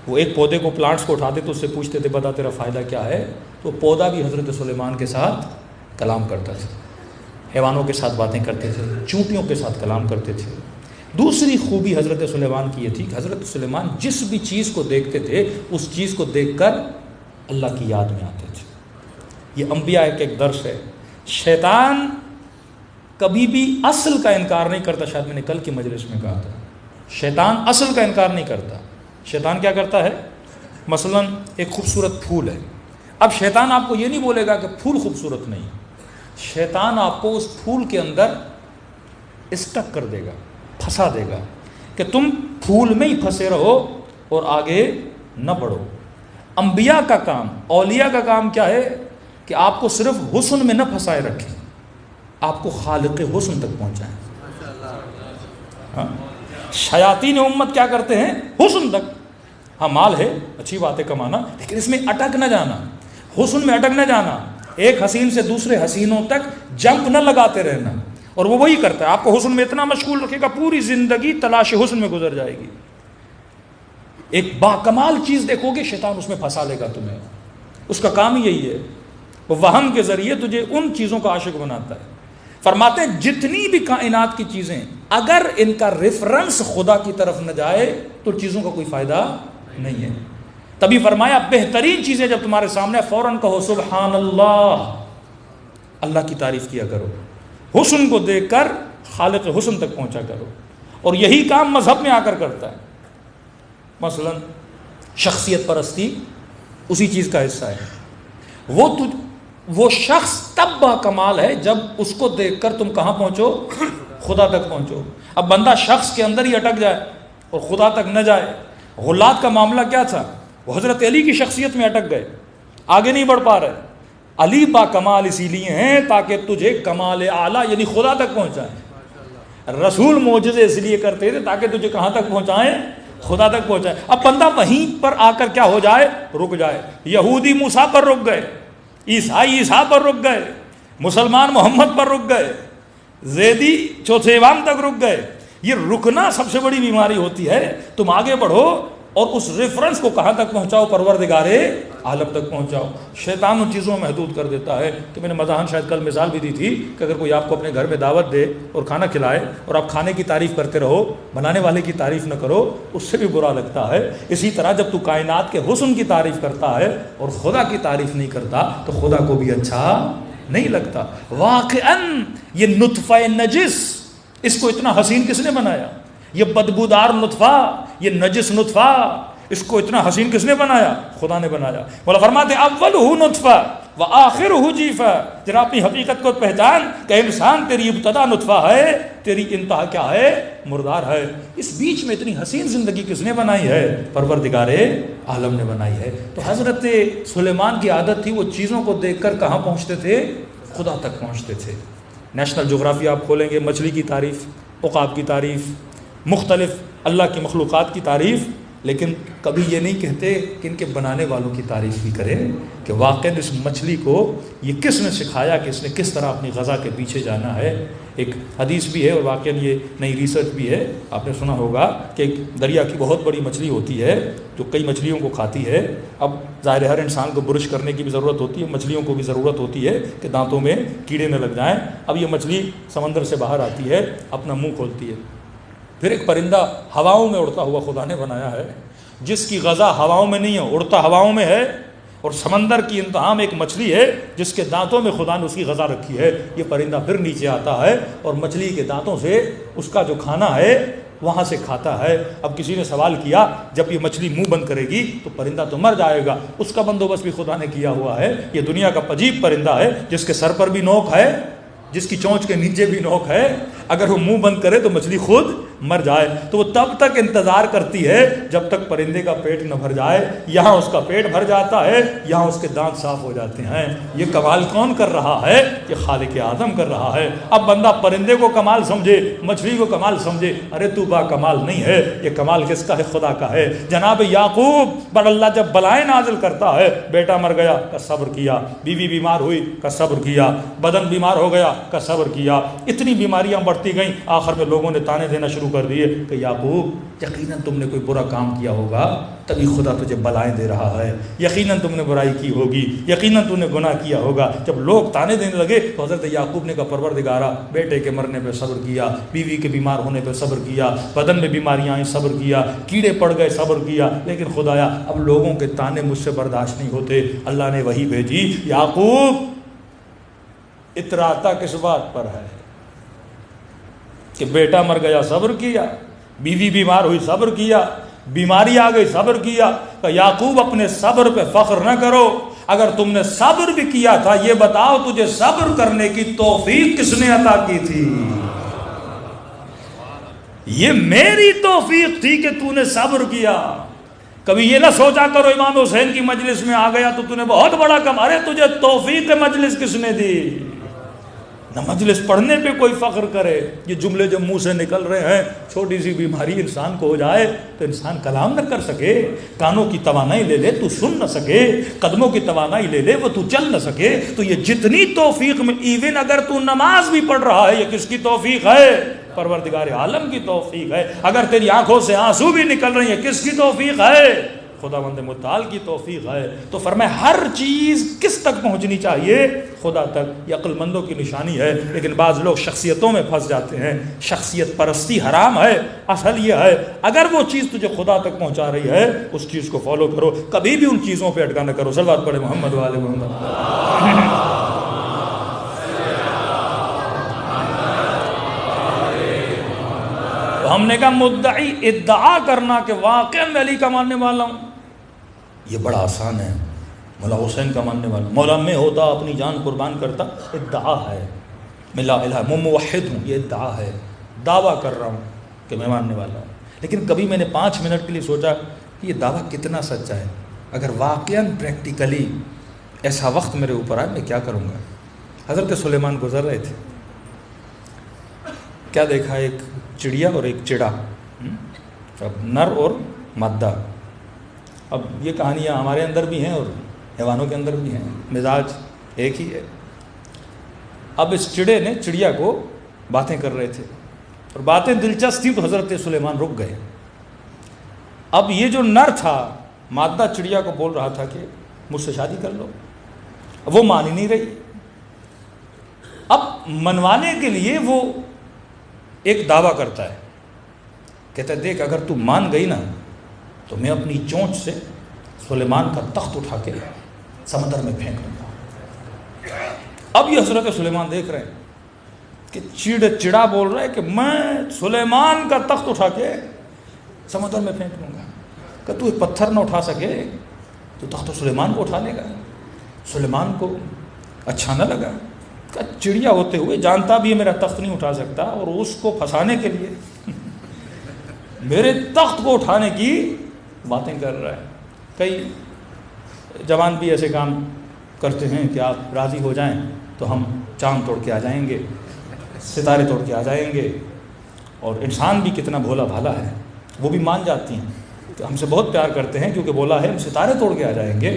وہ ایک پودے کو، پلانٹس کو اٹھاتے تو اس سے پوچھتے تھے بتا تیرا فائدہ کیا ہے، تو پودا بھی حضرت سلیمان کے ساتھ کلام کرتا تھا. حیوانوں کے ساتھ باتیں کرتے تھے، چونٹیوں کے ساتھ کلام کرتے تھے. دوسری خوبی حضرت سلیمان کی یہ تھی کہ حضرت سلیمان جس بھی چیز کو دیکھتے تھے اس چیز کو دیکھ کر اللہ کی یاد میں آتے تھے. یہ انبیاء کا ایک درس ہے. شیطان کبھی بھی اصل کا انکار نہیں کرتا. شاید میں نے کل کی مجلس میں کہا تھا، شیطان اصل کا انکار نہیں کرتا. شیطان کیا کرتا ہے؟ مثلا ایک خوبصورت پھول ہے، اب شیطان آپ کو یہ نہیں بولے گا کہ پھول خوبصورت نہیں، شیطان آپ کو اس پھول کے اندر اسٹک کر دے گا، پھنسا دے گا کہ تم پھول میں ہی پھنسے رہو اور آگے نہ بڑھو۔ انبیاء کا کام، اولیاء کا کام کیا ہے کہ آپ کو صرف حسن میں نہ پھنسائے رکھیں، آپ کو خالق حسن تک پہنچائیں۔ ہاں، شیاطین امت کیا کرتے ہیں؟ حسن تک، ہاں مال ہے اچھی بات ہے کمانا، لیکن اس میں اٹک نہ جانا، حسن میں اٹک نہ جانا، ایک حسین سے دوسرے حسینوں تک جمپ نہ لگاتے رہنا، اور وہ وہی کرتا ہے، آپ کو حسن میں اتنا مشغول رکھے گا پوری زندگی تلاش حسن میں گزر جائے گی۔ ایک باکمال چیز دیکھو گے شیطان اس میں پھنسا لے گا تمہیں، اس کا کام ہی یہی ہے، وہ وہم کے ذریعے تجھے ان چیزوں کا عاشق بناتا ہے۔ فرماتے ہیں جتنی بھی کائنات کی چیزیں اگر ان کا ریفرنس خدا کی طرف نہ جائے تو چیزوں کا کوئی فائدہ نہیں ہے۔ تبھی فرمایا بہترین چیزیں جب تمہارے سامنے فوراً کہو سبحان اللہ، اللہ کی تعریف کیا کرو، حسن کو دیکھ کر خالق حسن تک پہنچا کرو، اور یہی کام مذہب میں آ کر کرتا ہے۔ مثلا شخصیت پرستی اسی چیز کا حصہ ہے، وہ شخص تب با کمال ہے جب اس کو دیکھ کر تم کہاں پہنچو؟ خدا تک پہنچو۔ اب بندہ شخص کے اندر ہی اٹک جائے اور خدا تک نہ جائے۔ غلات کا معاملہ کیا تھا؟ وہ حضرت علی کی شخصیت میں اٹک گئے، آگے نہیں بڑھ پا رہے۔ علی با کمال اسی لیے ہیں تاکہ تجھے کمال اعلیٰ یعنی خدا تک پہنچائیں۔ رسول معجزے اس لیے کرتے تھے تاکہ تجھے کہاں تک پہنچائیں؟ خدا تک پہنچائیں۔ اب بندہ وہیں پر آ کر کیا ہو جائے؟ رک جائے۔ یہودی موسیٰ پر رک گئے، عیسائی عیسیٰ پر رک گئے، مسلمان محمد پر رک گئے، زیدی چوتھے امام تک رک گئے۔ یہ رکنا سب سے بڑی بیماری ہوتی ہے۔ تم آگے بڑھو اور اس ریفرنس کو کہاں تک پہنچاؤ؟ پروردگار عالم تک پہنچاؤ۔ شیطان ان چیزوں میں محدود کر دیتا ہے کہ میں نے مزاحن شاید کل مثال بھی دی تھی کہ اگر کوئی آپ کو اپنے گھر میں دعوت دے اور کھانا کھلائے اور آپ کھانے کی تعریف کرتے رہو، بنانے والے کی تعریف نہ کرو، اس سے بھی برا لگتا ہے۔ اسی طرح جب تو کائنات کے حسن کی تعریف کرتا ہے اور خدا کی تعریف نہیں کرتا تو خدا کو بھی اچھا نہیں لگتا۔ واقعاً یہ نطفہ نجس، اس کو اتنا حسین کس نے بنایا؟ یہ بدبودار نطفہ، یہ نجس نطفہ، اس کو اتنا حسین کس نے بنایا؟ خدا نے بنایا۔ مولا فرماتے ہیں اولہ نطفہ وآخرہ جیفہ، ذرا اپنی حقیقت کو پہچان کہ انسان تیری ابتدا نطفہ ہے، تیری انتہا کیا ہے؟ مردار ہے۔ اس بیچ میں اتنی حسین زندگی کس نے بنائی ہے؟ پروردگار عالم نے بنائی ہے۔ تو حضرت سلیمان کی عادت تھی وہ چیزوں کو دیکھ کر کہاں پہنچتے تھے؟ خدا تک پہنچتے تھے۔ نیشنل جغرافیہ آپ کھولیں گے، مچھلی کی تعریف، عقاب کی تعریف، مختلف اللہ کی مخلوقات کی تعریف، لیکن کبھی یہ نہیں کہتے کہ ان کے بنانے والوں کی تعریف بھی کریں کہ واقعاً اس مچھلی کو یہ کس نے سکھایا کہ اس نے کس طرح اپنی غذا کے پیچھے جانا ہے۔ ایک حدیث بھی ہے اور واقعاً یہ نئی ریسرچ بھی ہے، آپ نے سنا ہوگا کہ ایک دریا کی بہت بڑی مچھلی ہوتی ہے جو کئی مچھلیوں کو کھاتی ہے۔ اب ظاہر ہر انسان کو برش کرنے کی بھی ضرورت ہوتی ہے، مچھلیوں کو بھی ضرورت ہوتی ہے کہ دانتوں میں کیڑے نہ لگ جائیں۔ اب یہ مچھلی سمندر سے باہر آتی ہے، اپنا منہ کھولتی ہے، پھر ایک پرندہ ہواؤں میں اڑتا ہوا خدا نے بنایا ہے جس کی غذا ہواؤں میں نہیں ہے، اڑتا ہواؤں میں ہے، اور سمندر کی انتہا میں ایک مچھلی ہے جس کے دانتوں میں خدا نے اس کی غذا رکھی ہے۔ یہ پرندہ پھر نیچے آتا ہے اور مچھلی کے دانتوں سے اس کا جو کھانا ہے وہاں سے کھاتا ہے۔ اب کسی نے سوال کیا جب یہ مچھلی منہ بند کرے گی تو پرندہ تو مر جائے گا، اس کا بندوبست بھی خدا نے کیا ہوا ہے۔ یہ دنیا کا عجیب پرندہ ہے جس کے سر پر بھی نوک ہے، جس کی چونچ کے نیچے بھی نوک ہے، اگر وہ منہ بند کرے تو مچھلی خود مر جائے۔ تو وہ تب تک انتظار کرتی ہے جب تک پرندے کا پیٹ نہ بھر جائے۔ یہاں اس کا پیٹ بھر جاتا ہے، یہاں اس کے دانت صاف ہو جاتے ہیں۔ یہ کمال کون کر رہا ہے؟ یہ خالق اعظم کر رہا ہے۔ اب بندہ پرندے کو کمال سمجھے، مچھلی کو کمال سمجھے، ارے تو با کمال نہیں ہے، یہ کمال کس کا ہے؟ خدا کا ہے۔ جناب یعقوب پر اللہ جب بلائیں نازل کرتا ہے، بیٹا مر گیا کا صبر کیا، بیوی بیمار ہوئی کا صبر کیا، بدن بیمار ہو گیا کا صبر کیا، اتنی بیماریاں بڑھتی گئیں، آخر میں لوگوں نے تانے دینا شروع کر دیے کہ یعقوب یقیناً تم نے کوئی برا کام کیا ہوگا تبھی خدا تجھے بلائیں دے رہا ہے، یقیناً تم نے برائی کی ہوگی، یقیناً تم نے گناہ کیا ہوگا۔ جب لوگ تانے دینے لگے تو حضرت یعقوب نے کہا پروردگارا بیٹے کے مرنے پہ صبر کیا، بیوی کے بیمار ہونے پہ صبر کیا، بدن میں بیماریاں آئیں صبر کیا، کیڑے پڑ گئے صبر کیا، لیکن خدایا اب لوگوں کے تانے مجھ سے برداشت نہیں ہوتے۔ اللہ نے وحی بھیجی، یعقوب اتراتا کس بات پر ہے کہ بیٹا مر گیا صبر کیا، بیوی بیمار ہوئی صبر کیا، بیماری آ گئی صبر کیا، کہ یعقوب اپنے صبر پہ فخر نہ کرو، اگر تم نے صبر بھی کیا تھا یہ بتاؤ تجھے صبر کرنے کی توفیق کس نے عطا کی تھی؟ یہ میری توفیق تھی کہ تو نے صبر کیا۔ کبھی یہ نہ سوچا کرو امام حسین کی مجلس میں آ گیا تو تو نے بہت بڑا کم، ارے تجھے توفیق مجلس کس نے دی؟ نہ مجلس پڑھنے پہ کوئی فخر کرے۔ یہ جملے جب منہ سے نکل رہے ہیں، چھوٹی سی بیماری انسان کو ہو جائے تو انسان کلام نہ کر سکے، کانوں کی توانائی لے لے تو سن نہ سکے، قدموں کی توانائی لے لے وہ تو چل نہ سکے، تو یہ جتنی توفیق میں، ایون اگر تو نماز بھی پڑھ رہا ہے، یہ کس کی توفیق ہے؟ پروردگار عالم کی توفیق ہے۔ اگر تیری آنکھوں سے آنسو بھی نکل رہے ہیں، کس کی توفیق ہے؟ خداوند متعال کی توفیق ہے۔ تو فرمائے ہر چیز کس تک پہنچنی چاہیے؟ خدا تک۔ یہ عقل مندوں کی نشانی ہے، لیکن بعض لوگ شخصیتوں میں پھنس جاتے ہیں۔ شخصیت پرستی حرام ہے۔ اصل یہ ہے اگر وہ چیز تجھے خدا تک پہنچا رہی ہے اس چیز کو فالو کرو، کبھی بھی ان چیزوں پہ اٹکا نہ کرو۔ صلوات پڑھے محمد والے محمد۔ ہم نے کہا مدعی ادعا کرنا کہ واقعا میں علی کا ماننے والا ہوں، یہ بڑا آسان ہے۔ مولا حسین کا ماننے والا، مولا میں ہوتا اپنی جان قربان کرتا، ادعا ہے۔ میں لا الہ، میں موحد ہوں، یہ ادعا ہے، دعویٰ کر رہا ہوں کہ میں ماننے والا ہوں۔ لیکن کبھی میں نے 5 منٹ کے لیے سوچا کہ یہ دعویٰ کتنا سچا ہے؟ اگر واقعا پریکٹیکلی ایسا وقت میرے اوپر آئے میں کیا کروں گا؟ حضرت سلیمان گزر رہے تھے، کیا دیکھا؟ ایک چڑیا اور ایک چڑا، اب نر اور مادہ۔ اب یہ کہانیاں ہمارے اندر بھی ہیں اور حیوانوں کے اندر بھی ہیں، مزاج ایک ہی ہے۔ اب اس چڑے نے چڑیا کو باتیں کر رہے تھے اور باتیں دلچسپ تھیں، تو حضرت سلیمان رک گئے۔ اب یہ جو نر تھا، مادہ چڑیا کو بول رہا تھا کہ مجھ سے شادی کر لو، وہ مان ہی نہیں رہی۔ اب منوانے کے لیے وہ ایک دعویٰ کرتا ہے، کہتا ہے دیکھ اگر تو مان گئی نا تو میں اپنی چونچ سے سلیمان کا تخت اٹھا کے سمندر میں پھینک دوں گا۔ اب یہ حضرت سلیمان دیکھ رہے ہیں کہ چڑا بول رہا ہے کہ میں سلیمان کا تخت اٹھا کے سمندر میں پھینک دوں گا، کہ تو ایک پتھر نہ اٹھا سکے تو تخت سلیمان کو اٹھا لے گا۔ سلیمان کو اچھا نہ لگا، کہ چڑیا ہوتے ہوئے جانتا بھی ہے میرا تخت نہیں اٹھا سکتا، اور اس کو پھنسانے کے لیے میرے تخت کو اٹھانے کی باتیں کر رہا ہے۔ کئی جوان بھی ایسے کام کرتے ہیں کہ آپ راضی ہو جائیں تو ہم چاند توڑ کے آ جائیں گے، ستارے توڑ کے آ جائیں گے، اور انسان بھی کتنا بھولا بھالا ہے، وہ بھی مان جاتی ہیں کہ ہم سے بہت پیار کرتے ہیں کیونکہ بولا ہے ہم ستارے توڑ کے آ جائیں گے۔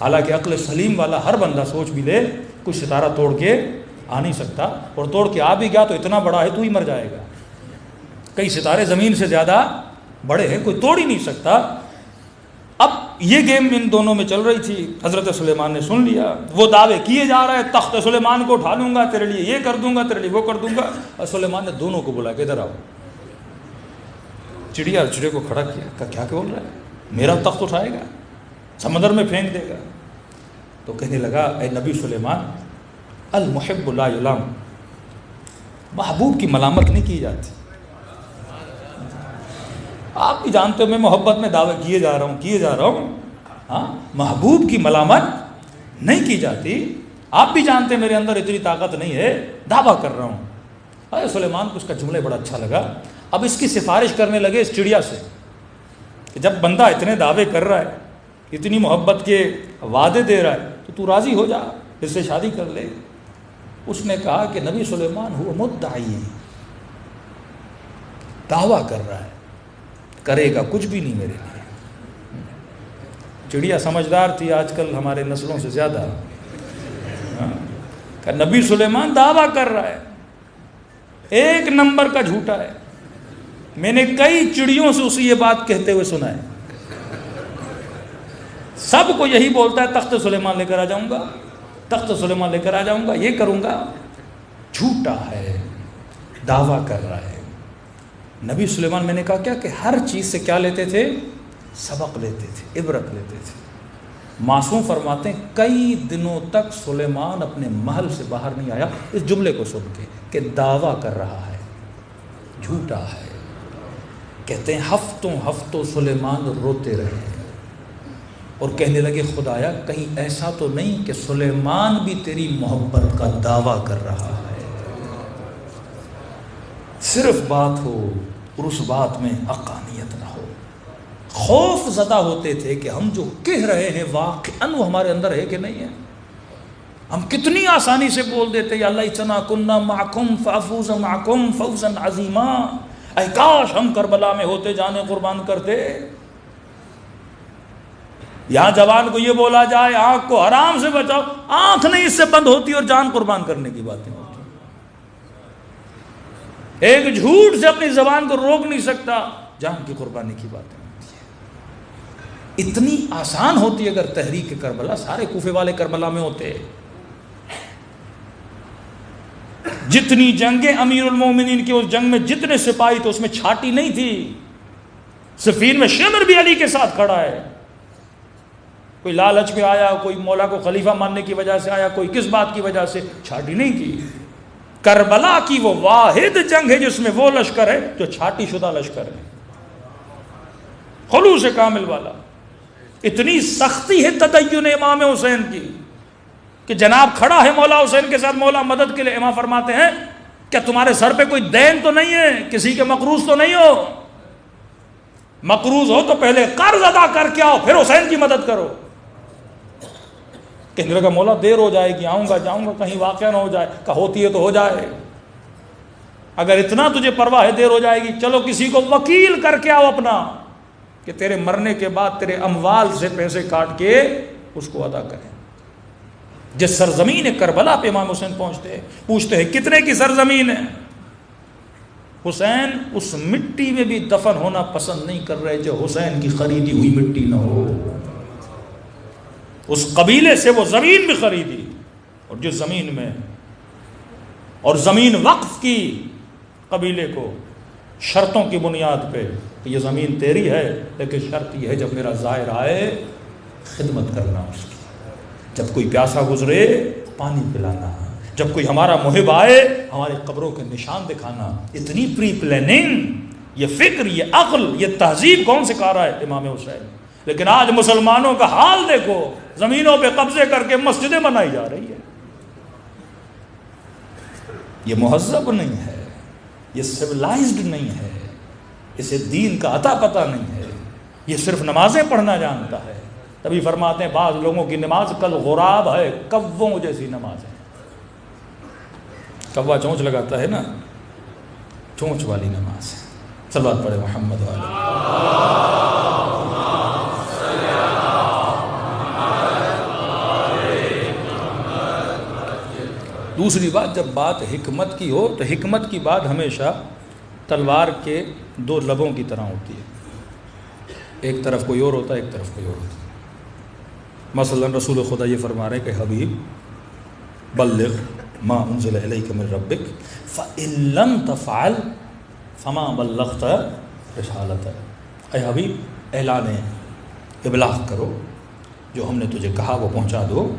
حالانکہ عقل سلیم والا ہر بندہ سوچ بھی لے کچھ ستارہ توڑ کے آ نہیں سکتا، اور توڑ کے آ بھی گیا تو اتنا بڑا ہے تو ہی مر جائے گا۔ کئی ستارے زمین سے زیادہ بڑے ہیں، کوئی توڑ ہی نہیں سکتا۔ اب یہ گیم ان دونوں میں چل رہی تھی، حضرت سلیمان نے سن لیا، وہ دعوے کیے جا رہے ہیں تخت سلیمان کو اٹھا لوں گا، تیرے لیے یہ کر دوں گا، تیرے لیے وہ کر دوں گا۔ اور سلیمان نے دونوں کو بلا کے ادھر آؤ۔ چڑیا اور چڑے کو کھڑا کیا، کہا کیا بول رہا ہے؟ میرا تخت اٹھائے گا، سمندر میں پھینک دے گا؟ تو کہنے لگا اے نبی سلیمان، المحب لا یلام، محبوب کی ملامت نہیں کی جاتی۔ آپ بھی جانتے ہو میں محبت میں دعوے کیے جا رہا ہوں، ہاں، محبوب کی ملامت نہیں کی جاتی۔ آپ بھی جانتے ہیں میرے اندر اتنی طاقت نہیں ہے، دعویٰ کر رہا ہوں۔ اے سلیمان کو اس کا جملہ بڑا اچھا لگا۔ اب اس کی سفارش کرنے لگے اس چڑیا سے کہ جب بندہ اتنے دعوے کر رہا ہے، اتنی محبت کے وعدے دے رہا ہے، تو تو راضی ہو جا، اس سے شادی کر لے۔ اس نے کہا کہ نبی سلیمان ہوا مدعی، دعویٰ کر رہا ہے، کرے گا کچھ بھی نہیں میرے لیے۔ چڑیا سمجھدار تھی آج کل ہمارے نسلوں سے زیادہ، کہ نبی سلیمان دعویٰ کر رہا ہے، ایک نمبر کا جھوٹا ہے۔ میں نے کئی چڑیوں سے اسے یہ بات کہتے ہوئے سنا ہے، سب کو یہی بولتا ہے تخت سلیمان لے کر آ جاؤں گا، تخت سلیمان لے کر آ جاؤں گا، یہ کروں گا۔ جھوٹا ہے، دعویٰ کر رہا ہے۔ نبی سلیمان، میں نے کہا کیا کہ ہر چیز سے کیا لیتے تھے؟ سبق لیتے تھے، عبرت لیتے تھے۔ معصوم فرماتے ہیں کئی دنوں تک سلیمان اپنے محل سے باہر نہیں آیا اس جملے کو سن کے کہ دعویٰ کر رہا ہے، جھوٹا ہے۔ کہتے ہیں ہفتوں سلیمان روتے رہے اور کہنے لگے خدایا کہیں ایسا تو نہیں کہ سلیمان بھی تیری محبت کا دعویٰ کر رہا ہے، صرف بات ہو اور اس بات میں حقانیت نہ ہو۔ خوف زدہ ہوتے تھے کہ ہم جو کہہ رہے ہیں واقعاً وہ ہمارے اندر ہے کہ نہیں ہے۔ ہم کتنی آسانی سے بول دیتے یا اللہ اتنا کننا معکم فافوز معکم فوزا عظیما، اے کاش ہم کربلا میں ہوتے جانے قربان کرتے۔ یہاں جوان کو یہ بولا جائے آنکھ کو حرام سے بچاؤ، آنکھ نہیں اس سے بند ہوتی اور جان قربان کرنے کی باتیں ہوتی۔ ایک جھوٹ سے اپنی زبان کو روک نہیں سکتا، جان کی قربانی کی باتیں ہوتی ہیں۔ اتنی آسان ہوتی اگر تحریک کربلا سارے کوفے والے کربلا میں ہوتے۔ جتنی جنگیں امیر المومنین کی اس جنگ میں جتنے سپاہی تھے اس میں چھاٹی نہیں تھی۔ صفین میں شمر بھی علی کے ساتھ کھڑا ہے، کوئی لالچ میں آیا، کوئی مولا کو خلیفہ ماننے کی وجہ سے آیا، کوئی کس بات کی وجہ سے، چھاٹی نہیں کی۔ کربلا کی وہ واحد جنگ ہے جس میں وہ لشکر ہے جو چھاٹی شدہ لشکر ہے، خلوص کامل والا۔ اتنی سختی ہے تدین امام حسین کی کہ جناب کھڑا ہے مولا حسین کے ساتھ، مولا مدد کے لیے، امام فرماتے ہیں کیا تمہارے سر پہ کوئی دین تو نہیں ہے، کسی کے مقروض تو نہیں ہو؟ مقروض ہو تو پہلے قرض ادا کر کے آؤ، پھر حسین کی مدد کرو۔ کہنے لگا مولا دیر ہو جائے گی، آؤں گا جاؤں گا، کہیں واقعہ نہ ہو جائے۔ کہ ہوتی ہے تو ہو جائے، اگر اتنا تجھے پرواہ ہے دیر ہو جائے گی، چلو کسی کو وکیل کر کے آؤ اپنا، کہ تیرے مرنے کے بعد تیرے اموال سے پیسے کاٹ کے اس کو ادا کریں۔ جس سرزمین کربلا پہ امام حسین پہنچتے ہیں، پوچھتے ہیں کتنے کی سرزمین ہے؟ حسین اس مٹی میں بھی دفن ہونا پسند نہیں کر رہے جو حسین کی خریدی ہوئی مٹی نہ ہو۔ اس قبیلے سے وہ زمین بھی خریدی، اور جس زمین میں، اور زمین وقف کی قبیلے کو شرطوں کی بنیاد پہ کہ یہ زمین تیری ہے، لیکن شرط یہ ہے جب میرا زائر آئے خدمت کرنا اس کی، جب کوئی پیاسا گزرے پانی پلانا، جب کوئی ہمارا محب آئے ہماری قبروں کے نشان دکھانا۔ اتنی پری پلاننگ، یہ فکر، یہ عقل، یہ تہذیب کون سکھا رہا ہے؟ امام حسین۔ لیکن آج مسلمانوں کا حال دیکھو، زمینوں پہ قبضے کر کے مسجدیں بنائی جا رہی ہے۔ یہ مہذب نہیں ہے، یہ سویلائزڈ نہیں ہے، اسے دین کا عطا پتہ نہیں ہے، یہ صرف نمازیں پڑھنا جانتا ہے۔ تبھی فرماتے ہیں بعض لوگوں کی نماز کل غراب ہے، کووں جیسی نماز ہے۔ کوا چونچ لگاتا ہے نا، چونچ والی نماز ہے۔ صلوات پڑھے محمد والے۔ دوسری بات، جب بات حکمت کی ہو تو حکمت کی بات ہمیشہ تلوار کے دو لبوں کی طرح ہوتی ہے، ایک طرف کوئی اور ہوتا ہے، ایک طرف کوئی اور ہوتا ہے۔ مثلا رسول خدا یہ فرما رہے ہیں کہ حبیب بلغ ما انزل الیک من ربک فإن لم تفعل فما بلغت رسالته۔ اے حبیب اعلان ابلاغ کرو، جو ہم نے تجھے کہا وہ پہنچا دو،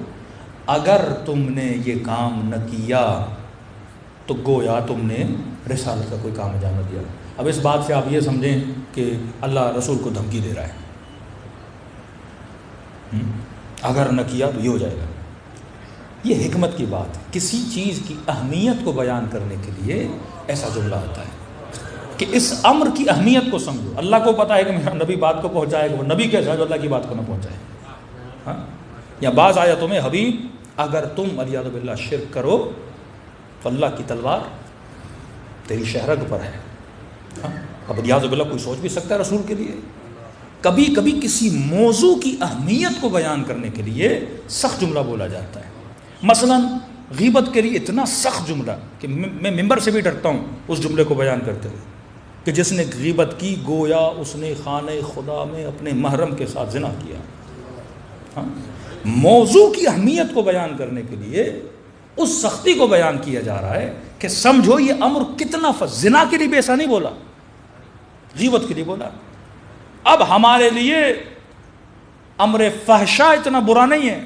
اگر تم نے یہ کام نہ کیا تو گویا تم نے رسالت کا کوئی کام انجام نہ دیا۔ اب اس بات سے آپ یہ سمجھیں کہ اللہ رسول کو دھمکی دے رہا ہے، اگر نہ کیا تو یہ ہو جائے گا۔ یہ حکمت کی بات ہے، کسی چیز کی اہمیت کو بیان کرنے کے لیے ایسا جملہ ہوتا ہے کہ اس امر کی اہمیت کو سمجھو۔ اللہ کو پتا ہے کہ میرا نبی بات کو پہنچائے گا، وہ نبی کیسا جو اللہ کی بات کو نہ پہنچائے۔ ہاں، یا بعض آیتوں میں حبیب اگر تم علیہ باللہ شرک کرو تو اللہ کی تلوار تیری شہرگ پر ہے۔ ہاں، اب علیہ باللہ کوئی سوچ بھی سکتا ہے رسول کے لیے۔ کبھی کبھی کسی موضوع کی اہمیت کو بیان کرنے کے لیے سخت جملہ بولا جاتا ہے۔ مثلا غیبت کے لیے اتنا سخت جملہ کہ میں ممبر سے بھی ڈرتا ہوں اس جملے کو بیان کرتے ہوئے کہ جس نے غیبت کی گویا اس نے خانہ خدا میں اپنے محرم کے ساتھ زنا کیا۔ ہاں، موضوع کی اہمیت کو بیان کرنے کے لیے اس سختی کو بیان کیا جا رہا ہے کہ سمجھو یہ امر کتنا زنا کے لیے بھی ایسا نہیں بولا، غیبت کے لیے بولا۔ اب ہمارے لیے امر فحشا اتنا برا نہیں ہے،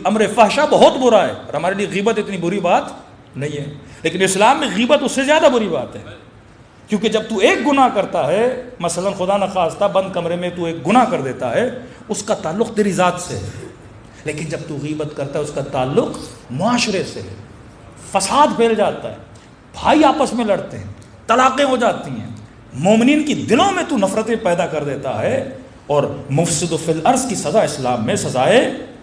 امر فحشا بہت برا ہے، اور ہمارے لیے غیبت اتنی بری بات نہیں ہے، لیکن اسلام میں غیبت اس سے زیادہ بری بات ہے۔ کیونکہ جب تو ایک گناہ کرتا ہے، مثلا خدا نخواستہ بند کمرے میں تو ایک گناہ کر دیتا ہے، اس کا تعلق تیری ذات سے ہے، لیکن جب تو غیبت کرتا ہے اس کا تعلق معاشرے سے ہے، فساد پھیل جاتا ہے، بھائی آپس میں لڑتے ہیں، طلاقیں ہو جاتی ہیں، مومنین کی دلوں میں تو نفرتیں پیدا کر دیتا ہے، اور مفسد فی الارض کی سزا اسلام میں سزائے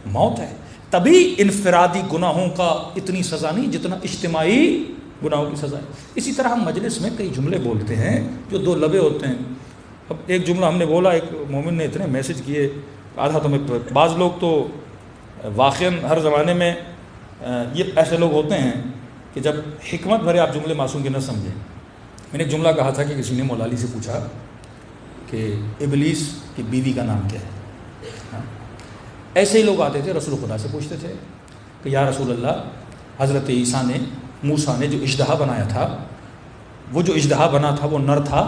موت ہے۔ تبھی انفرادی گناہوں کا اتنی سزا نہیں جتنا اجتماعی گناہوں کی سزا ہے۔ اسی طرح ہم مجلس میں کئی جملے بولتے ہیں جو دو لبے ہوتے ہیں۔ اب ایک جملہ ہم نے بولا، ایک مومن نے اتنے میسج کیے، آدھا تو میں، بعض لوگ تو واقعاً ہر زمانے میں یہ ایسے لوگ ہوتے ہیں کہ جب حکمت بھرے آپ جملے معصوم کے نہ سمجھیں۔ میں نے ایک جملہ کہا تھا کہ کسی نے مولا علی سے پوچھا کہ ابلیس کی بیوی کا نام کیا ہے؟ ایسے ہی لوگ آتے تھے رسول خدا سے پوچھتے تھے کہ یا رسول اللہ، حضرت عیسیٰ نے، موسیٰ نے جو اژدہا بنایا تھا، وہ جو اژدہا بنا تھا وہ نر تھا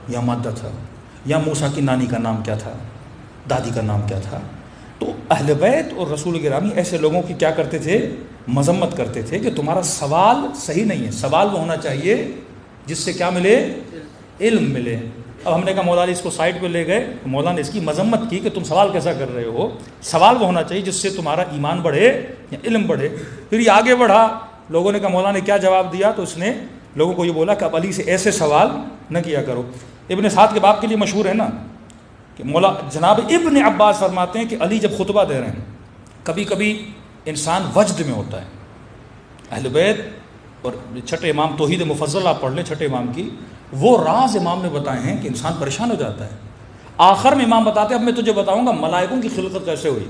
یا مادہ تھا؟ یا موسیٰ کی نانی کا نام کیا تھا، دادی کا نام کیا تھا؟ تو اہل بیت اور رسول گرامی ایسے لوگوں کی کیا کرتے تھے؟ مذمت کرتے تھے کہ تمہارا سوال صحیح نہیں ہے، سوال وہ ہونا چاہیے جس سے کیا ملے؟ علم ملے۔ اب ہم نے کہا مولا علی اس کو سائڈ پہ لے گئے، مولا نے اس کی مذمت کی کہ تم سوال کیسا کر رہے ہو، سوال وہ ہونا چاہیے جس سے تمہارا ایمان بڑھے یا علم بڑھے۔ پھر یہ آگے بڑھا، لوگوں نے کہا مولا نے کیا جواب دیا، تو اس نے لوگوں کو یہ بولا کہ اب علی سے ایسے سوال نہ کیا کرو۔ ابن سعد کے باپ کے لیے مشہور ہے نا کہ مولا جناب ابن عباس فرماتے ہیں کہ علی جب خطبہ دے رہے ہیں، کبھی کبھی انسان وجد میں ہوتا ہے۔ اہل بیت اور چھٹے امام توحید مفضل آپ پڑھ لیں چھٹے امام کی، وہ راز امام نے بتائے ہیں کہ انسان پریشان ہو جاتا ہے۔ آخر میں امام بتاتے ہیں اب میں تجھے بتاؤں گا ملائکوں کی خلقت کیسے ہوئی،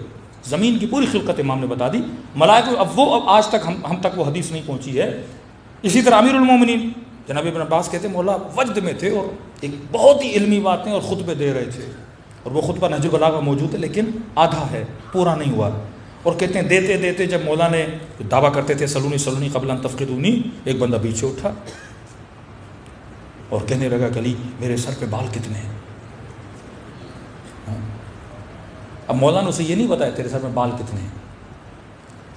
زمین کی پوری خلقت امام نے بتا دی، ملائکوں اب آج تک ہم تک وہ حدیث نہیں پہنچی ہے۔ اسی طرح امیر المومنین جناب ابن عباس کہتے ہیں مولا وجد میں تھے اور ایک بہت ہی علمی باتیں اور خطبے دے رہے تھے، اور وہ خطبہ نہج البلاغہ موجود ہے لیکن آدھا ہے، پورا نہیں ہوا، اور کہتے ہیں دیتے دیتے جب مولا نے دعویٰ کرتے تھے سلونی سلونی قبل ان تفقدونی، ایک بندہ پیچھے اٹھا اور کہنے لگا کہ علی میرے سر پہ بال کتنے ہیں؟ اب مولا نے اسے یہ نہیں بتایا تیرے سر میں بال کتنے ہیں۔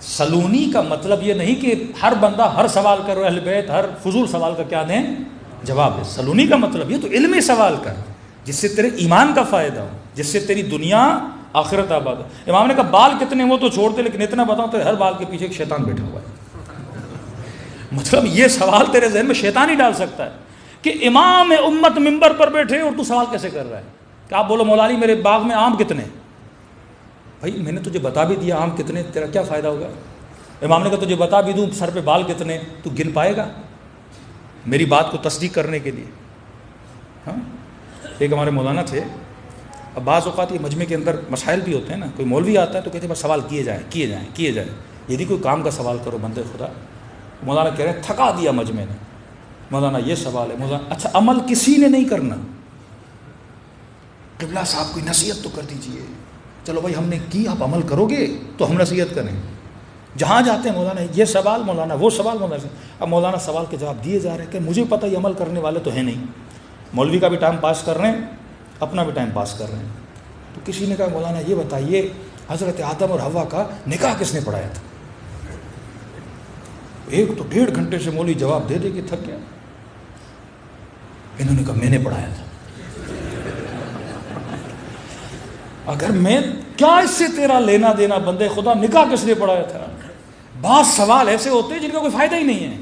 سلونی کا مطلب یہ نہیں کہ ہر بندہ ہر سوال کرو، اہل بیت ہر فضول سوال کا کیا دیں جواب ہے۔ سلونی کا مطلب یہ تو علمی سوال کر جس سے تیرے ایمان کا فائدہ ہو، جس سے تیری دنیا آخرت آباد ہو۔ امام نے کہا بال کتنے وہ تو چھوڑتے، لیکن اتنا بتاؤ تو ہر بال کے پیچھے ایک شیطان بیٹھا ہوا ہے۔ مطلب یہ سوال تیرے ذہن میں شیطان ہی ڈال سکتا ہے کہ امام امت منبر پر بیٹھے اور تو سوال کیسے کر رہا ہے کہ آپ بولو مولا علی میرے باغ میں آم کتنے؟ بھائی میں نے تجھے بتا بھی دیا آم کتنے، تیرا کیا فائدہ ہوگا؟ امام نے کہا تجھے بتا بھی دوں سر پہ بال کتنے، تو گن پائے گا میری بات کو تصدیق کرنے کے لیے؟ ہاں، ایک ہمارے مولانا تھے، اب بعض اوقات یہ مجمع کے اندر مسائل بھی ہوتے ہیں نا، کوئی مولوی آتا ہے تو کہتے ہیں بس سوال کیے جائیں، یدی کوئی کام کا سوال کرو بندے خدا۔ مولانا کہہ رہے ہیں تھکا دیا مجمع نے، مولانا یہ سوال ہے، مولانا اچھا عمل کسی نے نہیں کرنا، قبلہ صاحب کوئی نصیحت تو کر دیجئے، چلو بھائی ہم نے کی، آپ عمل کرو گے تو ہم نصیحت کریں۔ جہاں جاتے ہیں مولانا یہ سوال، مولانا وہ سوال، مولانا اب مولانا سوال کے جواب دیے جا رہے ہیں کہ مجھے پتہ یہ عمل کرنے والے تو ہیں نہیں، مولوی کا بھی ٹائم پاس کر رہے ہیں، اپنا بھی ٹائم پاس کر رہے ہیں۔ تو کسی نے کہا مولانا یہ بتائیے حضرت آدم اور حوا کا نکاح کس نے پڑھایا تھا؟ ایک تو 1.5 گھنٹے سے مولوی جواب دے دے کے تھک گیا، انہوں نے کہا میں نے پڑھایا تھا۔ اگر میں کیا اس سے تیرا لینا دینا بندے خدا، نکاح کس نے پڑھایا تھا؟ بعض سوال ایسے ہوتے ہیں جن کا کوئی فائدہ ہی نہیں ہے۔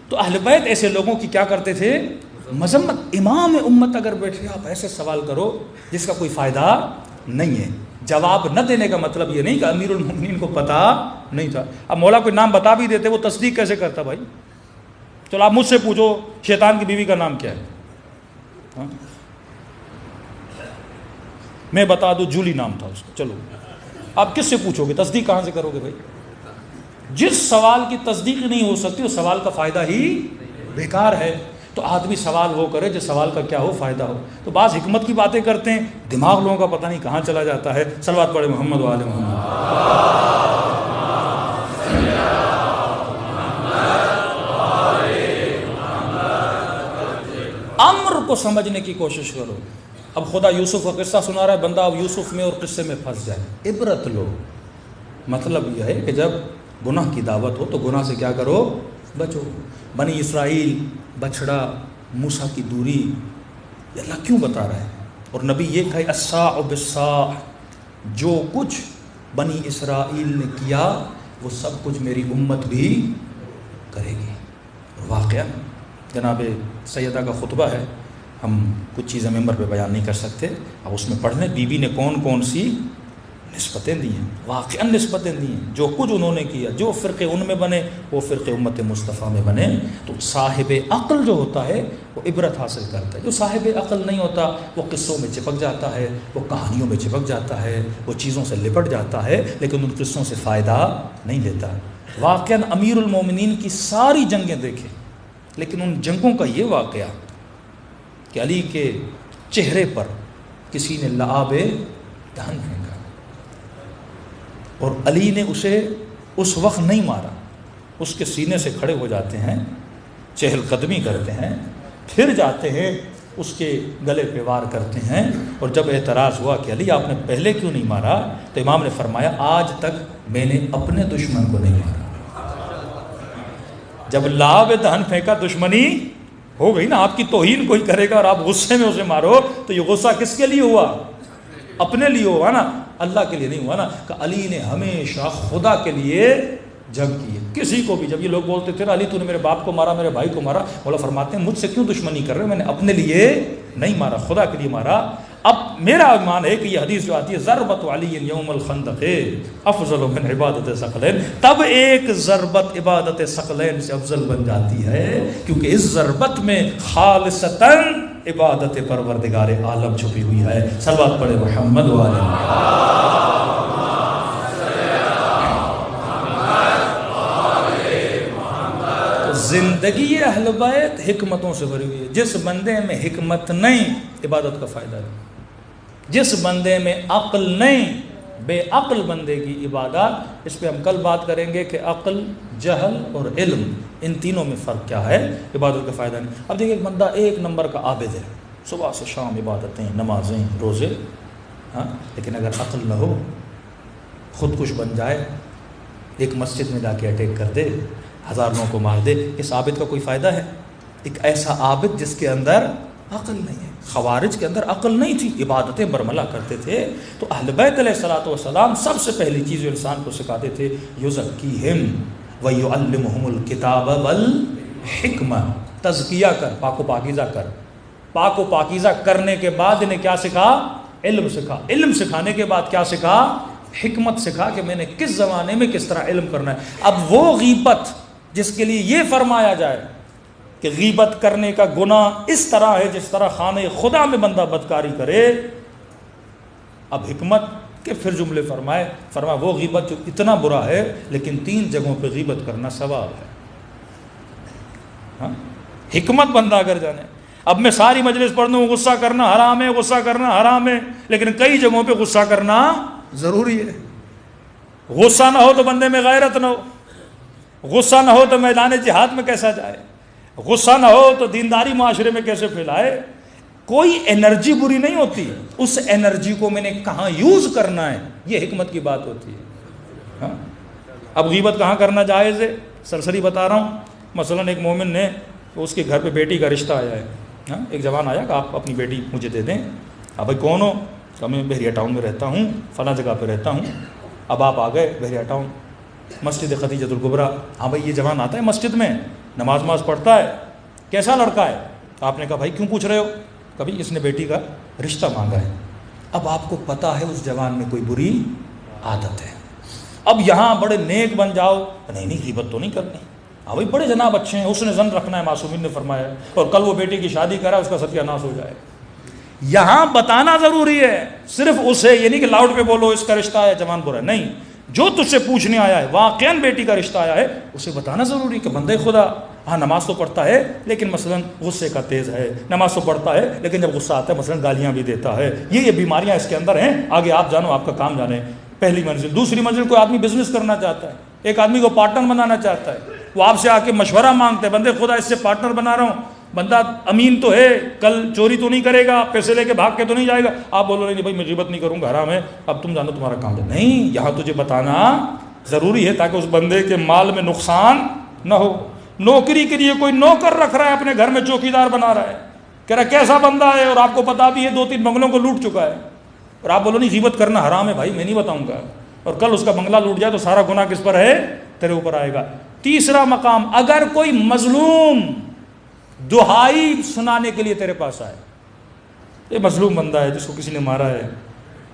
تو اہل بیت ایسے لوگوں کی کیا کرتے تھے؟ مذمت۔ امام امت اگر بیٹھے آپ ایسے سوال کرو جس کا کوئی فائدہ نہیں ہے۔ جواب نہ دینے کا مطلب یہ نہیں کہ امیر المومنین کو پتہ نہیں تھا۔ اب مولا کوئی نام بتا بھی دیتے وہ تصدیق کیسے کرتا بھائی؟ چلو آپ مجھ سے پوچھو شیطان کی بیوی کا نام کیا ہے؟ ہاں؟ میں بتا دوں جولی نام تھا اس کا، چلو آپ کس سے پوچھو گے؟ تصدیق کہاں سے کرو گے بھائی؟ جس سوال کی تصدیق نہیں ہو سکتی اس سوال کا فائدہ ہی بیکار ہے۔ تو آدمی سوال وہ کرے جس سوال کا کیا ہو فائدہ ہو۔ تو بعض حکمت کی باتیں کرتے ہیں، دماغ لوگوں کا پتہ نہیں کہاں چلا جاتا ہے۔ صلوات پڑھے محمد و آل محمد۔ امر کو سمجھنے کی کوشش کرو۔ اب خدا یوسف کا قصہ سنا رہا ہے، بندہ اب یوسف میں اور قصے میں پھنس جائے۔ عبرت لو، مطلب یہ ہے کہ جب گناہ کی دعوت ہو تو گناہ سے کیا کرو؟ بچو۔ بنی اسرائیل بچھڑا موسیٰ کی دوری یہ اللہ کیوں بتا رہا ہے؟ اور نبی یہ کہے الساع بالساع، جو کچھ بنی اسرائیل نے کیا وہ سب کچھ میری امت بھی کرے گی۔ اور واقعہ جناب سیدہ کا خطبہ ہے، ہم کچھ چیزیں ممبر پہ بیان نہیں کر سکتے، اب اس میں پڑھ لیں بی بی نے کون کون سی نسبتیں دی ہیں، واقعا نسبتیں دی ہیں، جو کچھ انہوں نے کیا، جو فرقے ان میں بنے وہ فرقے امت مصطفیٰ میں بنے۔ تو صاحب عقل جو ہوتا ہے وہ عبرت حاصل کرتا ہے، جو صاحب عقل نہیں ہوتا وہ قصوں میں چپک جاتا ہے، وہ کہانیوں میں چپک جاتا ہے، وہ چیزوں سے لپٹ جاتا ہے لیکن ان قصوں سے فائدہ نہیں لیتا۔ واقعا امیر المومنین کی ساری جنگیں دیکھیں لیکن ان جنگوں کا یہ واقعہ کہ علی کے چہرے پر کسی نے لعاب دہن پھینکا اور علی نے اسے اس وقت نہیں مارا، اس کے سینے سے کھڑے ہو جاتے ہیں، چہل قدمی کرتے ہیں، پھر جاتے ہیں اس کے گلے پہ وار کرتے ہیں، اور جب اعتراض ہوا کہ علی آپ نے پہلے کیوں نہیں مارا تو امام نے فرمایا آج تک میں نے اپنے دشمن کو نہیں مارا۔ جب لعاب دہن پھینکا دشمنی ہو گئی نا، آپ کی توہین کوئی کرے گا اور آپ غصے میں اسے مارو تو یہ غصہ کس کے لیے ہوا؟ اپنے لیے ہوا نا، اللہ کے لیے نہیں ہوا نا۔ کہ علی نے ہمیشہ خدا کے لیے جنگ کی ہے، کسی کو بھی جب یہ لوگ بولتے تھے علی تو نے میرے باپ کو مارا، میرے بھائی کو مارا، مولا فرماتے ہیں مجھ سے کیوں دشمنی کر رہے ہو، میں نے اپنے لیے نہیں مارا، خدا کے لیے مارا۔ اب میرا ایمان ہے کہ یہ حدیث جو آتی ہے ضربت علی یوم الخندق افضل من عبادت ثقلین، تب ایک ضربت عبادت ثقلین سے افضل بن جاتی ہے کیونکہ اس ضربت میں خالصتاً عبادت پروردگار عالم چھپی ہوئی ہے۔ صلوات پڑھے محمد و آلہ محمد۔ زندگی اہل بیت حکمتوں سے بھری ہوئی ہے، جس بندے میں حکمت نہیں عبادت کا فائدہ نہیں، جس بندے میں عقل نہیں بے عقل بندے کی عبادت۔ اس پہ ہم کل بات کریں گے کہ عقل، جہل اور علم ان تینوں میں فرق کیا ہے، عبادت کا فائدہ نہیں۔ اب دیکھیں ایک بندہ ایک نمبر کا عابد ہے، صبح سے شام عبادتیں، نمازیں، روزے، ہاں، لیکن اگر عقل نہ ہو، خود کش بن جائے، ایک مسجد میں جا کے اٹیک کر دے، 1000 لوگوں کو مار دے، اس عابد کا کوئی فائدہ ہے؟ ایک ایسا عابد جس کے اندر عقل نہیں ہے۔ خوارج کے اندر عقل نہیں تھی، عبادتیں برملا کرتے تھے۔ تو اہل بیت علیہ الصلوۃ والسلام سب سے پہلی چیز جو انسان کو سکھاتے تھے یزکیہم ویعلمہم الکتاب والحکمہ، تزکیہ کر، پاک و پاکیزہ کر۔ پاک و پاکیزہ کرنے کے بعد انہیں کیا سکھا؟ علم سکھا۔ علم سکھانے کے بعد کیا سکھا؟ حکمت سکھا کہ میں نے کس زمانے میں کس طرح علم کرنا ہے۔ اب وہ غیبت جس کے لیے یہ فرمایا جائے کہ غیبت کرنے کا گناہ اس طرح ہے جس طرح خانہ خدا میں بندہ بدکاری کرے، اب حکمت کے پھر جملے فرمایا وہ غیبت جو اتنا برا ہے لیکن 3 جگہوں پہ غیبت کرنا ثواب ہے۔ ہاں؟ حکمت بندہ اگر جانے، اب میں ساری مجلس پڑھ دوں غصہ کرنا حرام ہے، غصہ کرنا حرام ہے، لیکن کئی جگہوں پہ غصہ کرنا ضروری ہے۔ غصہ نہ ہو تو بندے میں غیرت نہ ہو، غصہ نہ ہو تو میدان جہاد میں کیسا جائے، غصہ نہ ہو تو دینداری معاشرے میں کیسے پھیلائے۔ کوئی انرجی بری نہیں ہوتی، اس انرجی کو میں نے کہاں یوز کرنا ہے، یہ حکمت کی بات ہوتی ہے۔ ہاں؟ اب غیبت کہاں کرنا جائز ہے، سرسری بتا رہا ہوں۔ مثلا ایک مومن نے، اس کے گھر پہ بیٹی کا رشتہ آیا ہے، ہاں؟ ایک جوان آیا کہ آپ اپنی بیٹی مجھے دے دیں۔ اب بھائی کون ہو؟ کہ میں بحریہ ٹاؤن میں رہتا ہوں، فلاں جگہ پہ رہتا ہوں۔ اب آپ آ گئے بحریہ ٹاؤن، مسجد خدیجۃ الکبریٰ۔ ہاں بھائی یہ جوان آتا ہے مسجد میں، نماز پڑھتا ہے، کیسا لڑکا ہے؟ آپ نے کہا بھائی کیوں پوچھ رہے ہو؟ کبھی اس نے بیٹی کا رشتہ مانگا ہے۔ اب آپ کو پتا ہے اس جوان میں کوئی بری عادت ہے، اب یہاں بڑے نیک بن جاؤ، نہیں غیبت تو نہیں کرنی، ہاں بھائی بڑے جناب اچھے ہیں، اس نے ظن رکھنا ہے، معصومین نے فرمایا ہے، اور کل وہ بیٹی کی شادی کرا اس کا ستیہ ناش ہو جائے۔ یہاں بتانا ضروری ہے، صرف اسے یہ نہیں کہ لاؤڈ پہ بولو اس کا رشتہ ہے جوان برا، نہیں، جو تجھ سے پوچھنے آیا ہے واقعاً بیٹی کا رشتہ آیا ہے اسے بتانا ضروری کہ بندے خدا ہاں نماز تو پڑھتا ہے لیکن مثلا غصے کا تیز ہے، نماز تو پڑھتا ہے لیکن جب غصہ آتا ہے مثلا گالیاں بھی دیتا ہے، یہ بیماریاں اس کے اندر ہیں، آگے آپ جانو، آپ کا کام جانے۔ پہلی منزل۔ دوسری منزل، کوئی آدمی بزنس کرنا چاہتا ہے، ایک آدمی کو پارٹنر بنانا چاہتا ہے، وہ آپ سے آ کے مشورہ مانگتے ہیں، بندے خدا اس سے پارٹنر بنا رہا ہوں، بندہ امین تو ہے، کل چوری تو نہیں کرے گا، پیسے لے کے بھاگ کے تو نہیں جائے گا، آپ بولو نہیں بھائی میں غیبت نہیں کروں گا، حرام ہے، اب تم جانو تمہارا کام ہے۔ نہیں، یہاں تجھے بتانا ضروری ہے تاکہ اس بندے کے مال میں نقصان نہ ہو۔ نوکری کے لیے کوئی نوکر رکھ رہا ہے، اپنے گھر میں چوکیدار بنا رہا ہے، کہہ رہا کیسا بندہ ہے، اور آپ کو پتا بھی ہے 2-3 بنگلوں کو لوٹ چکا ہے، اور آپ بولو نہیں غیبت کرنا حرام ہے، بھائی میں نہیں بتاؤں گا، اور کل اس کا بنگلہ لوٹ جائے تو سارا گناہ کس پر ہے؟ تیرے اوپر آئے گا۔ تیسرا مقام، اگر کوئی مظلوم دہائی سنانے کے لیے تیرے پاس آئے، یہ مظلوم بندہ ہے جس کو کسی نے مارا ہے،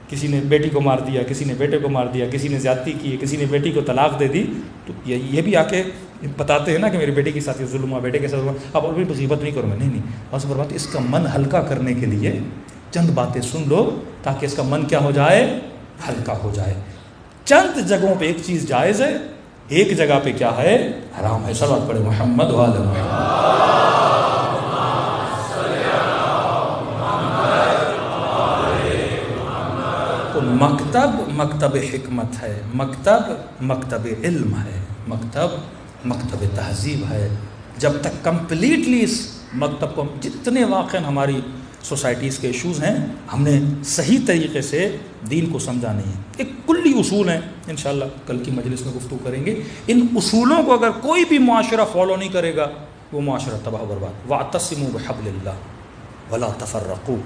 کسی نے بیٹی کو مار دیا، کسی نے بیٹے کو مار دیا، کسی نے زیادتی کی ہے، کسی نے بیٹی کو طلاق دے دی، تو یہ بھی آ کے بتاتے ہیں نا کہ میری بیٹی کے ساتھ یہ ظلم ہوا، بیٹے کے ساتھ ہوا، اب اور بھی غیبت نہیں کروں میں، نہیں بس بات اس کا من ہلکا کرنے کے لیے چند باتیں سن لو تاکہ اس کا من کیا ہو جائے؟ ہلکا ہو جائے۔ چند جگہوں پہ ایک چیز جائز ہے، ایک جگہ پہ کیا ہے؟ حرام ہے۔ صلوات پڑھے محمد و آل محمد۔ تو مکتب حکمت ہے، مکتب علم ہے، مکتب تہذیب ہے۔ جب تک کمپلیٹلی اس مکتب کو، جتنے واقعاً ہماری سوسائٹیز کے ایشوز ہیں، ہم نے صحیح طریقے سے دین کو سمجھا نہیں ہے۔ ایک کلی اصول ہیں، انشاءاللہ کل کی مجلس میں گفتگو کریں گے۔ ان اصولوں کو اگر کوئی بھی معاشرہ فالو نہیں کرے گا، وہ معاشرہ تباہ و برباد۔ وَاعْتَصِمُوا بِحَبْلِ اللَّهِ وَلَا تَفَرَّقُوا،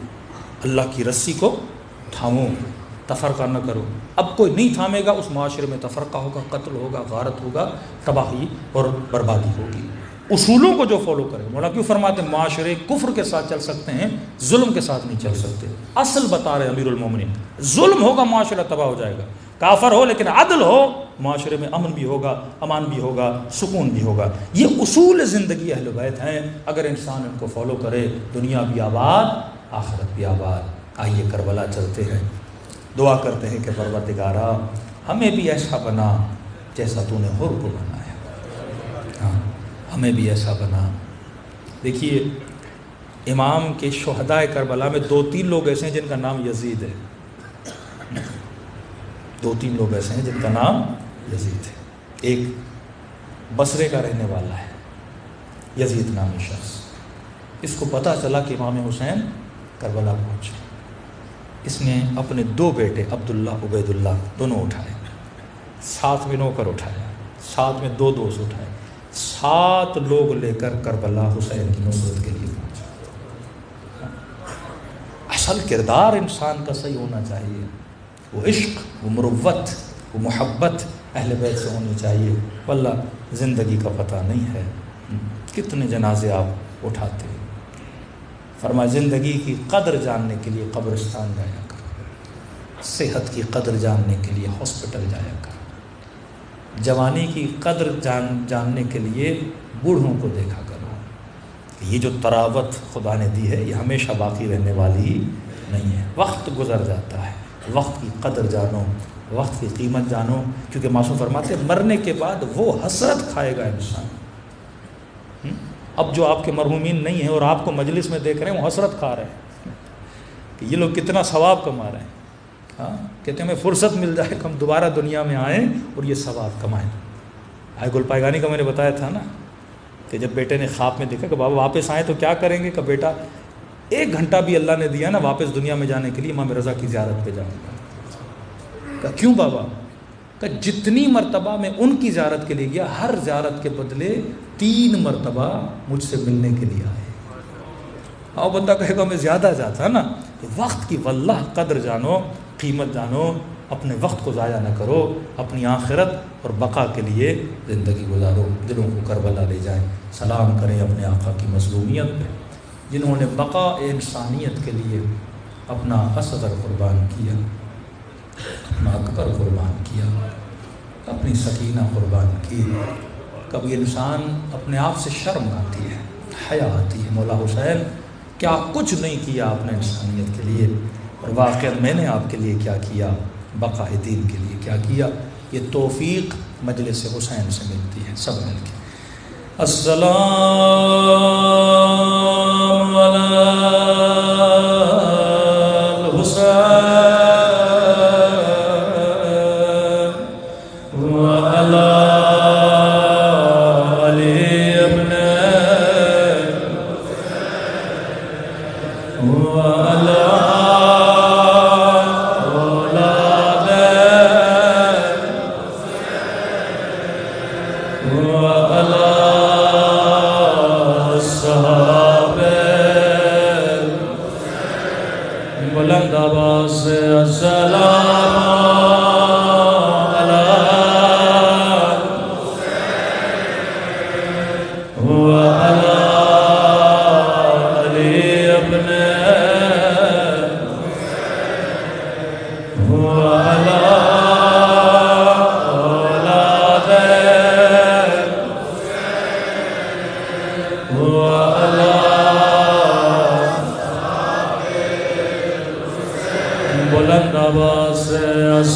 اللہ کی رسی کو تھامو، تفرقہ نہ کرو۔ اب کوئی نہیں تھامے گا، اس معاشرے میں تفرقہ ہوگا، قتل ہوگا، غارت ہوگا، تباہی اور بربادی ہوگی۔ اصولوں کو جو فالو کرے، مولا کیوں فرماتے ہیں معاشرے کفر کے ساتھ چل سکتے ہیں، ظلم کے ساتھ نہیں چل سکتے۔ اصل بتا رہے امیر المومنین، ظلم ہوگا معاشرہ تباہ ہو جائے گا، کافر ہو لیکن عدل ہو، معاشرے میں امن بھی ہوگا، امان بھی ہوگا، سکون بھی ہوگا۔ یہ اصول زندگی اہل بیت ہیں، اگر انسان ان کو فالو کرے، دنیا بھی آباد، آخرت بھی آباد۔ آئیے کربلا چلتے ہیں، دعا کرتے ہیں کہ پروردگارا ہمیں بھی ایسا بنا جیسا تو نے حر کو بنایا، ہاں ہمیں بھی ایسا بنا۔ دیکھیے امام کے شہدائے کربلا میں 2-3 لوگ ایسے ہیں جن کا نام یزید ہے، 2-3 لوگ ایسے ہیں جن کا نام یزید ہے۔ ایک بصرے کا رہنے والا ہے، یزید نامی شخص، اس کو پتہ چلا کہ امام حسین کربلا پہنچے، اس نے اپنے 2 بیٹے عبداللہ عبید اللہ دونوں اٹھائے، ساتھ میں نوکر اٹھایا، ساتھ میں 2 دوست اٹھائے، 7 لوگ لے کر کربلا حسین کی نصرت کے لیے پہنچے۔ اصل کردار انسان کا صحیح ہونا چاہیے، وہ عشق، وہ مروت، وہ محبت اہل بیت سے ہونی چاہیے، واللہ زندگی کا پتہ نہیں ہے کتنے جنازے آپ اٹھاتے ہیں۔ فرمایا زندگی کی قدر جاننے کے لیے قبرستان جایا کر، صحت کی قدر جاننے کے لیے ہاسپٹل جایا کر، جوانی کی قدر جاننے کے لیے بوڑھوں کو دیکھا کرو۔ یہ جو تراوت خدا نے دی ہے یہ ہمیشہ باقی رہنے والی نہیں ہے، وقت گزر جاتا ہے، وقت کی قدر جانو، وقت کی قیمت جانو، کیونکہ معصوم فرماتے ہیں مرنے کے بعد وہ حسرت کھائے گا انسان۔ اب جو آپ کے مرحومین نہیں ہیں اور آپ کو مجلس میں دیکھ رہے ہیں وہ حسرت کھا رہے ہیں کہ یہ لوگ کتنا ثواب کما رہے ہیں، ہاں کہتے ہیں ہمیں فرصت مل جائے کہ ہم دوبارہ دنیا میں آئیں اور یہ ثواب کمائیں۔ گل پائگانی کا میں نے بتایا تھا نا کہ جب بیٹے نے خواب میں دیکھا کہ بابا واپس آئیں تو کیا کریں گے، کہ بیٹا 1 گھنٹہ بھی اللہ نے دیا نا واپس دنیا میں جانے کے لیے امام رضا کی زیارت پہ جاؤں گا۔ کہ کیوں بابا؟ کہ جتنی مرتبہ میں ان کی زیارت کے لیے گیا، ہر زیارت کے بدلے 3 مرتبہ مجھ سے ملنے کے لیے آئے۔ اور بندہ کہے گا میں زیادہ جاتا نا، تو وقت کی واللہ قدر جانو، قیمت جانو، اپنے وقت کو ضائع نہ کرو، اپنی آخرت اور بقا کے لیے زندگی گزارو۔ دلوں کو کربلا لے جائیں، سلام کریں اپنے آقا کی مظلومیت پہ، جنہوں نے بقا انسانیت کے لیے اپنا اصغر قربان کیا، اپنا اکبر قربان کیا، اپنی سکینہ قربان کی۔ کبھی انسان اپنے آپ سے شرم آتی ہے، حیا آتی ہے، مولا حسین کیا کچھ نہیں کیا آپ نے انسانیت کے لیے، اور واقعاً میں نے آپ کے لیے کیا کیا، بقا دین کے لیے کیا کیا۔ یہ توفیق مجلس حسین سے ملتی ہے، سب مل کے السلام علی الحسین وعلى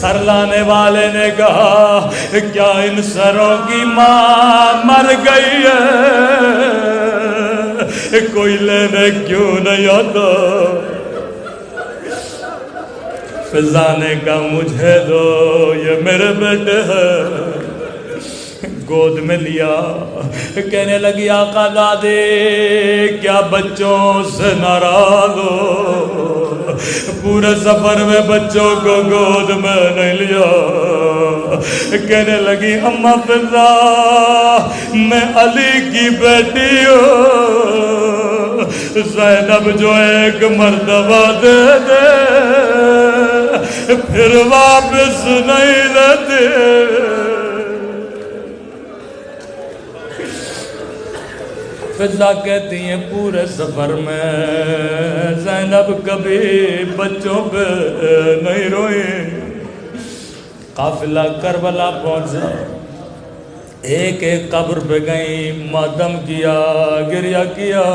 سر لانے والے نے کہا کیا ان سروں کی ماں مر گئی ہے؟ کوئی لینے کیوں نہیں آتا؟ فضا نے کہا مجھے دو، یہ میرے بیٹے ہیں۔ گود میں لیا، کہنے لگی آقا دادے کیا بچوں سے ناراض ہو؟ پورے سفر میں بچوں کو گود میں نہیں لیا۔ کہنے لگی اماں فضا میں علی کی بیٹی ہوں، زینب جو ایک مرتبہ دے دے پھر واپس نہیں لیتے۔ فضا کہتی ہیں پورے سفر میں زینب کبھی بچوں پہ نہیں روئی۔ قافلہ کربلا پہنچا، ایک ایک قبر پہ گئیں، ماتم کیا، گریہ کیا،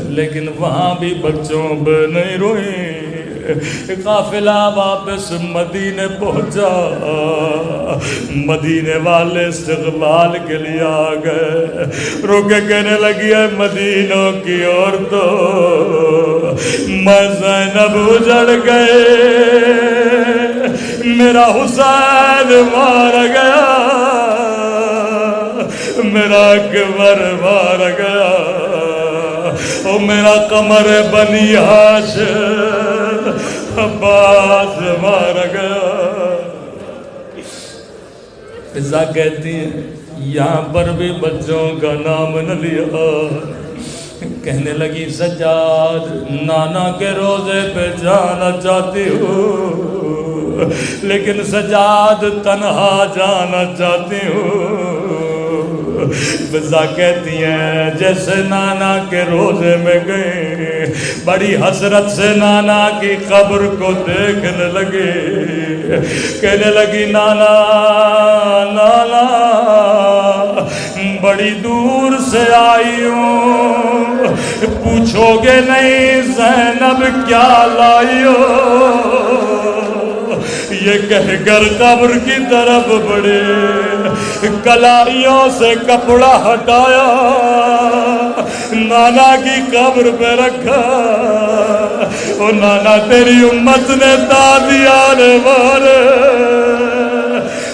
لیکن وہاں بھی بچوں پہ نہیں روئی۔ قافلہ واپس مدینے پہنچا، مدینے والے استقبال کے لیے آ گئے، روکے کہنے لگی ہے مدینوں کی عورتوں میں زینب اجڑ گئے، میرا حسین مار گیا، میرا اکبر مار گیا، او میرا قمر بنی ہاشم عباس مار گیا۔ فضا کہتی ہے یہاں پر بھی بچوں کا نام نہ لیا۔ کہنے لگی سجاد نانا کے روزے پہ جانا چاہتی ہوں، لیکن سجاد تنہا جانا چاہتی ہوں۔ فضا کہتی ہیں جیسے نانا کے روزے میں گئے، بڑی حسرت سے نانا کی قبر کو دیکھنے لگے، کہنے لگی نانا نانا بڑی دور سے آئی ہوں، پوچھو گے نہیں زینب کیا لائی ہو؟ یہ کہہ کر قبر کی طرف بڑھے، کلائیوں سے کپڑا ہٹایا، نانا کی قبر پہ رکھا، او نانا تیری امت نے دادیانے مارے،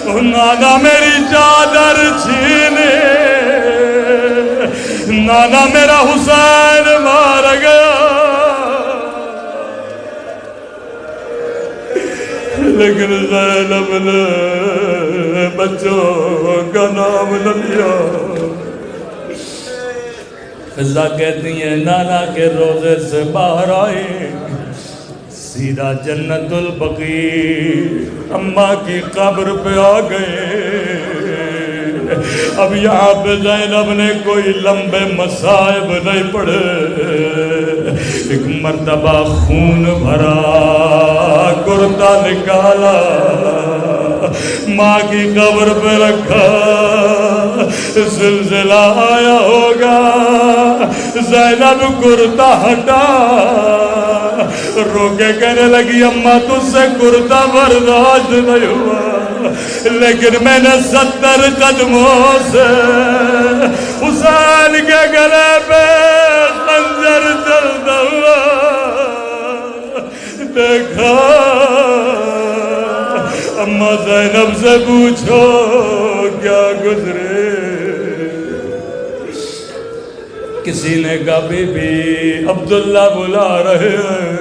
او نانا میری چادر چھینے، نانا میرا حسین مار گیا۔ لیکن زینب نے بچوں کا نام نہ لیا۔ فضا کہتی ہیں نانا کے روزے سے باہر آئی، سیدھا جنت البقیع اماں کی قبر پہ آ گئے۔ اب یہاں پہ زینب نے کوئی لمبے مصائب نہیں پڑھے، ایک مرتبہ خون بھرا کرتا نکالا، ماں کی قبر پہ رکھا، زلزلہ آیا ہوگا، زینب کرتا ہٹا، رو کے کہنے لگی اماں تجھ سے کرتا برداشت نہیں ہوا، لیکن میں نے 70 قدموں سے حسین کے گلے پہ خنجر چلتا ہوا دیکھا۔ اماں زینب سے پوچھو کیا گزرے؟ کسی نے کہا بی بی عبداللہ بلا رہے ہیں۔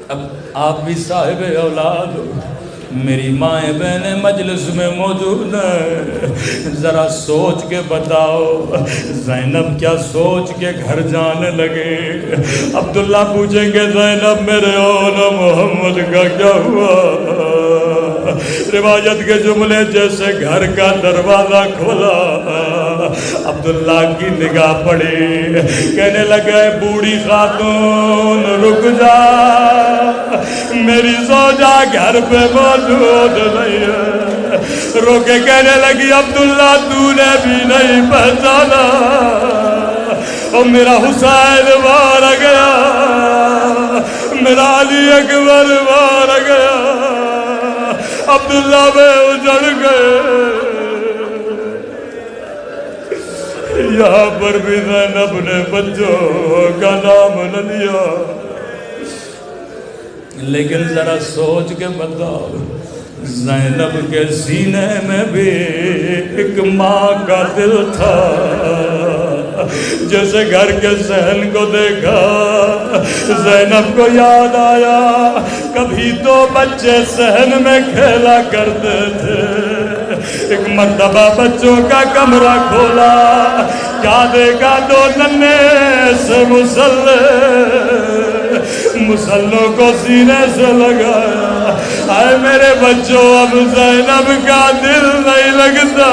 اب آپ بھی صاحب اولاد ہو، میری مائیں بہنیں مجلس میں موجود ہیں، ذرا سوچ کے بتاؤ زینب کیا سوچ کے گھر جانے لگے؟ عبداللہ پوچھیں گے زینب میرے اولا محمد کا کیا ہوا؟ روایت کے جملے جیسے گھر کا دروازہ کھولا، عبداللہ کی نگاہ پڑی، کہنے لگے بوڑھی خاتون رک جا، میری زوجہ گھر پہ موجود نہیں ہے۔ رو کے کہنے لگی عبداللہ تو نے بھی نہیں پہچانا، اور میرا حسین مارا گیا، میرا علی اکبر مارا گیا، عبداللہ میں اجڑ گئے. یہاں پر بھی زینب نے بچوں کا نام نہ لیا. لیکن ذرا سوچ کے بتاؤ, زینب کے سینے میں بھی ایک ماں کا دل تھا. جیسے گھر کے صحن کو دیکھا, زینب کو یاد آیا کبھی تو بچے صحن میں کھیلا کرتے تھے. ایک مرتبہ بچوں کا کمرہ کھولا, کیا دیکھا, دو ننھے سے مسلوں کو سینے سے لگایا. اے میرے بچوں, اب زینب کا دل نہیں لگتا.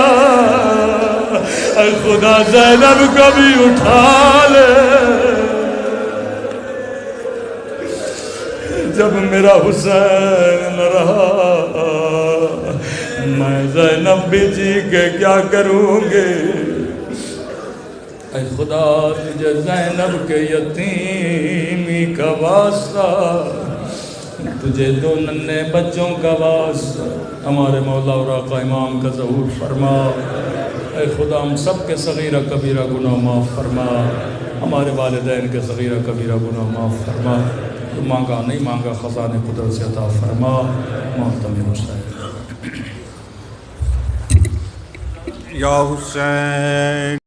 اے خدا زینب کو بھی اٹھا لے. جب میرا حسین نہ رہا, میں زینب بھی جی کے کیا کروں گی. اے خدا, تجھے زینب کے یتیمی کا واسطہ, تجھے دو ننھے بچوں کا واسطہ, ہمارے مولا اور آقا امام کا ظہور فرما. اے خدا, ہم سب کے صغیرہ کبیرہ گناہ معاف فرما. ہمارے والدین کے صغیرہ کبیرہ گناہ معاف فرما. تو مانگا نہیں مانگا خزانے قدرت سے عطا فرما. محترم حسین. یا حسین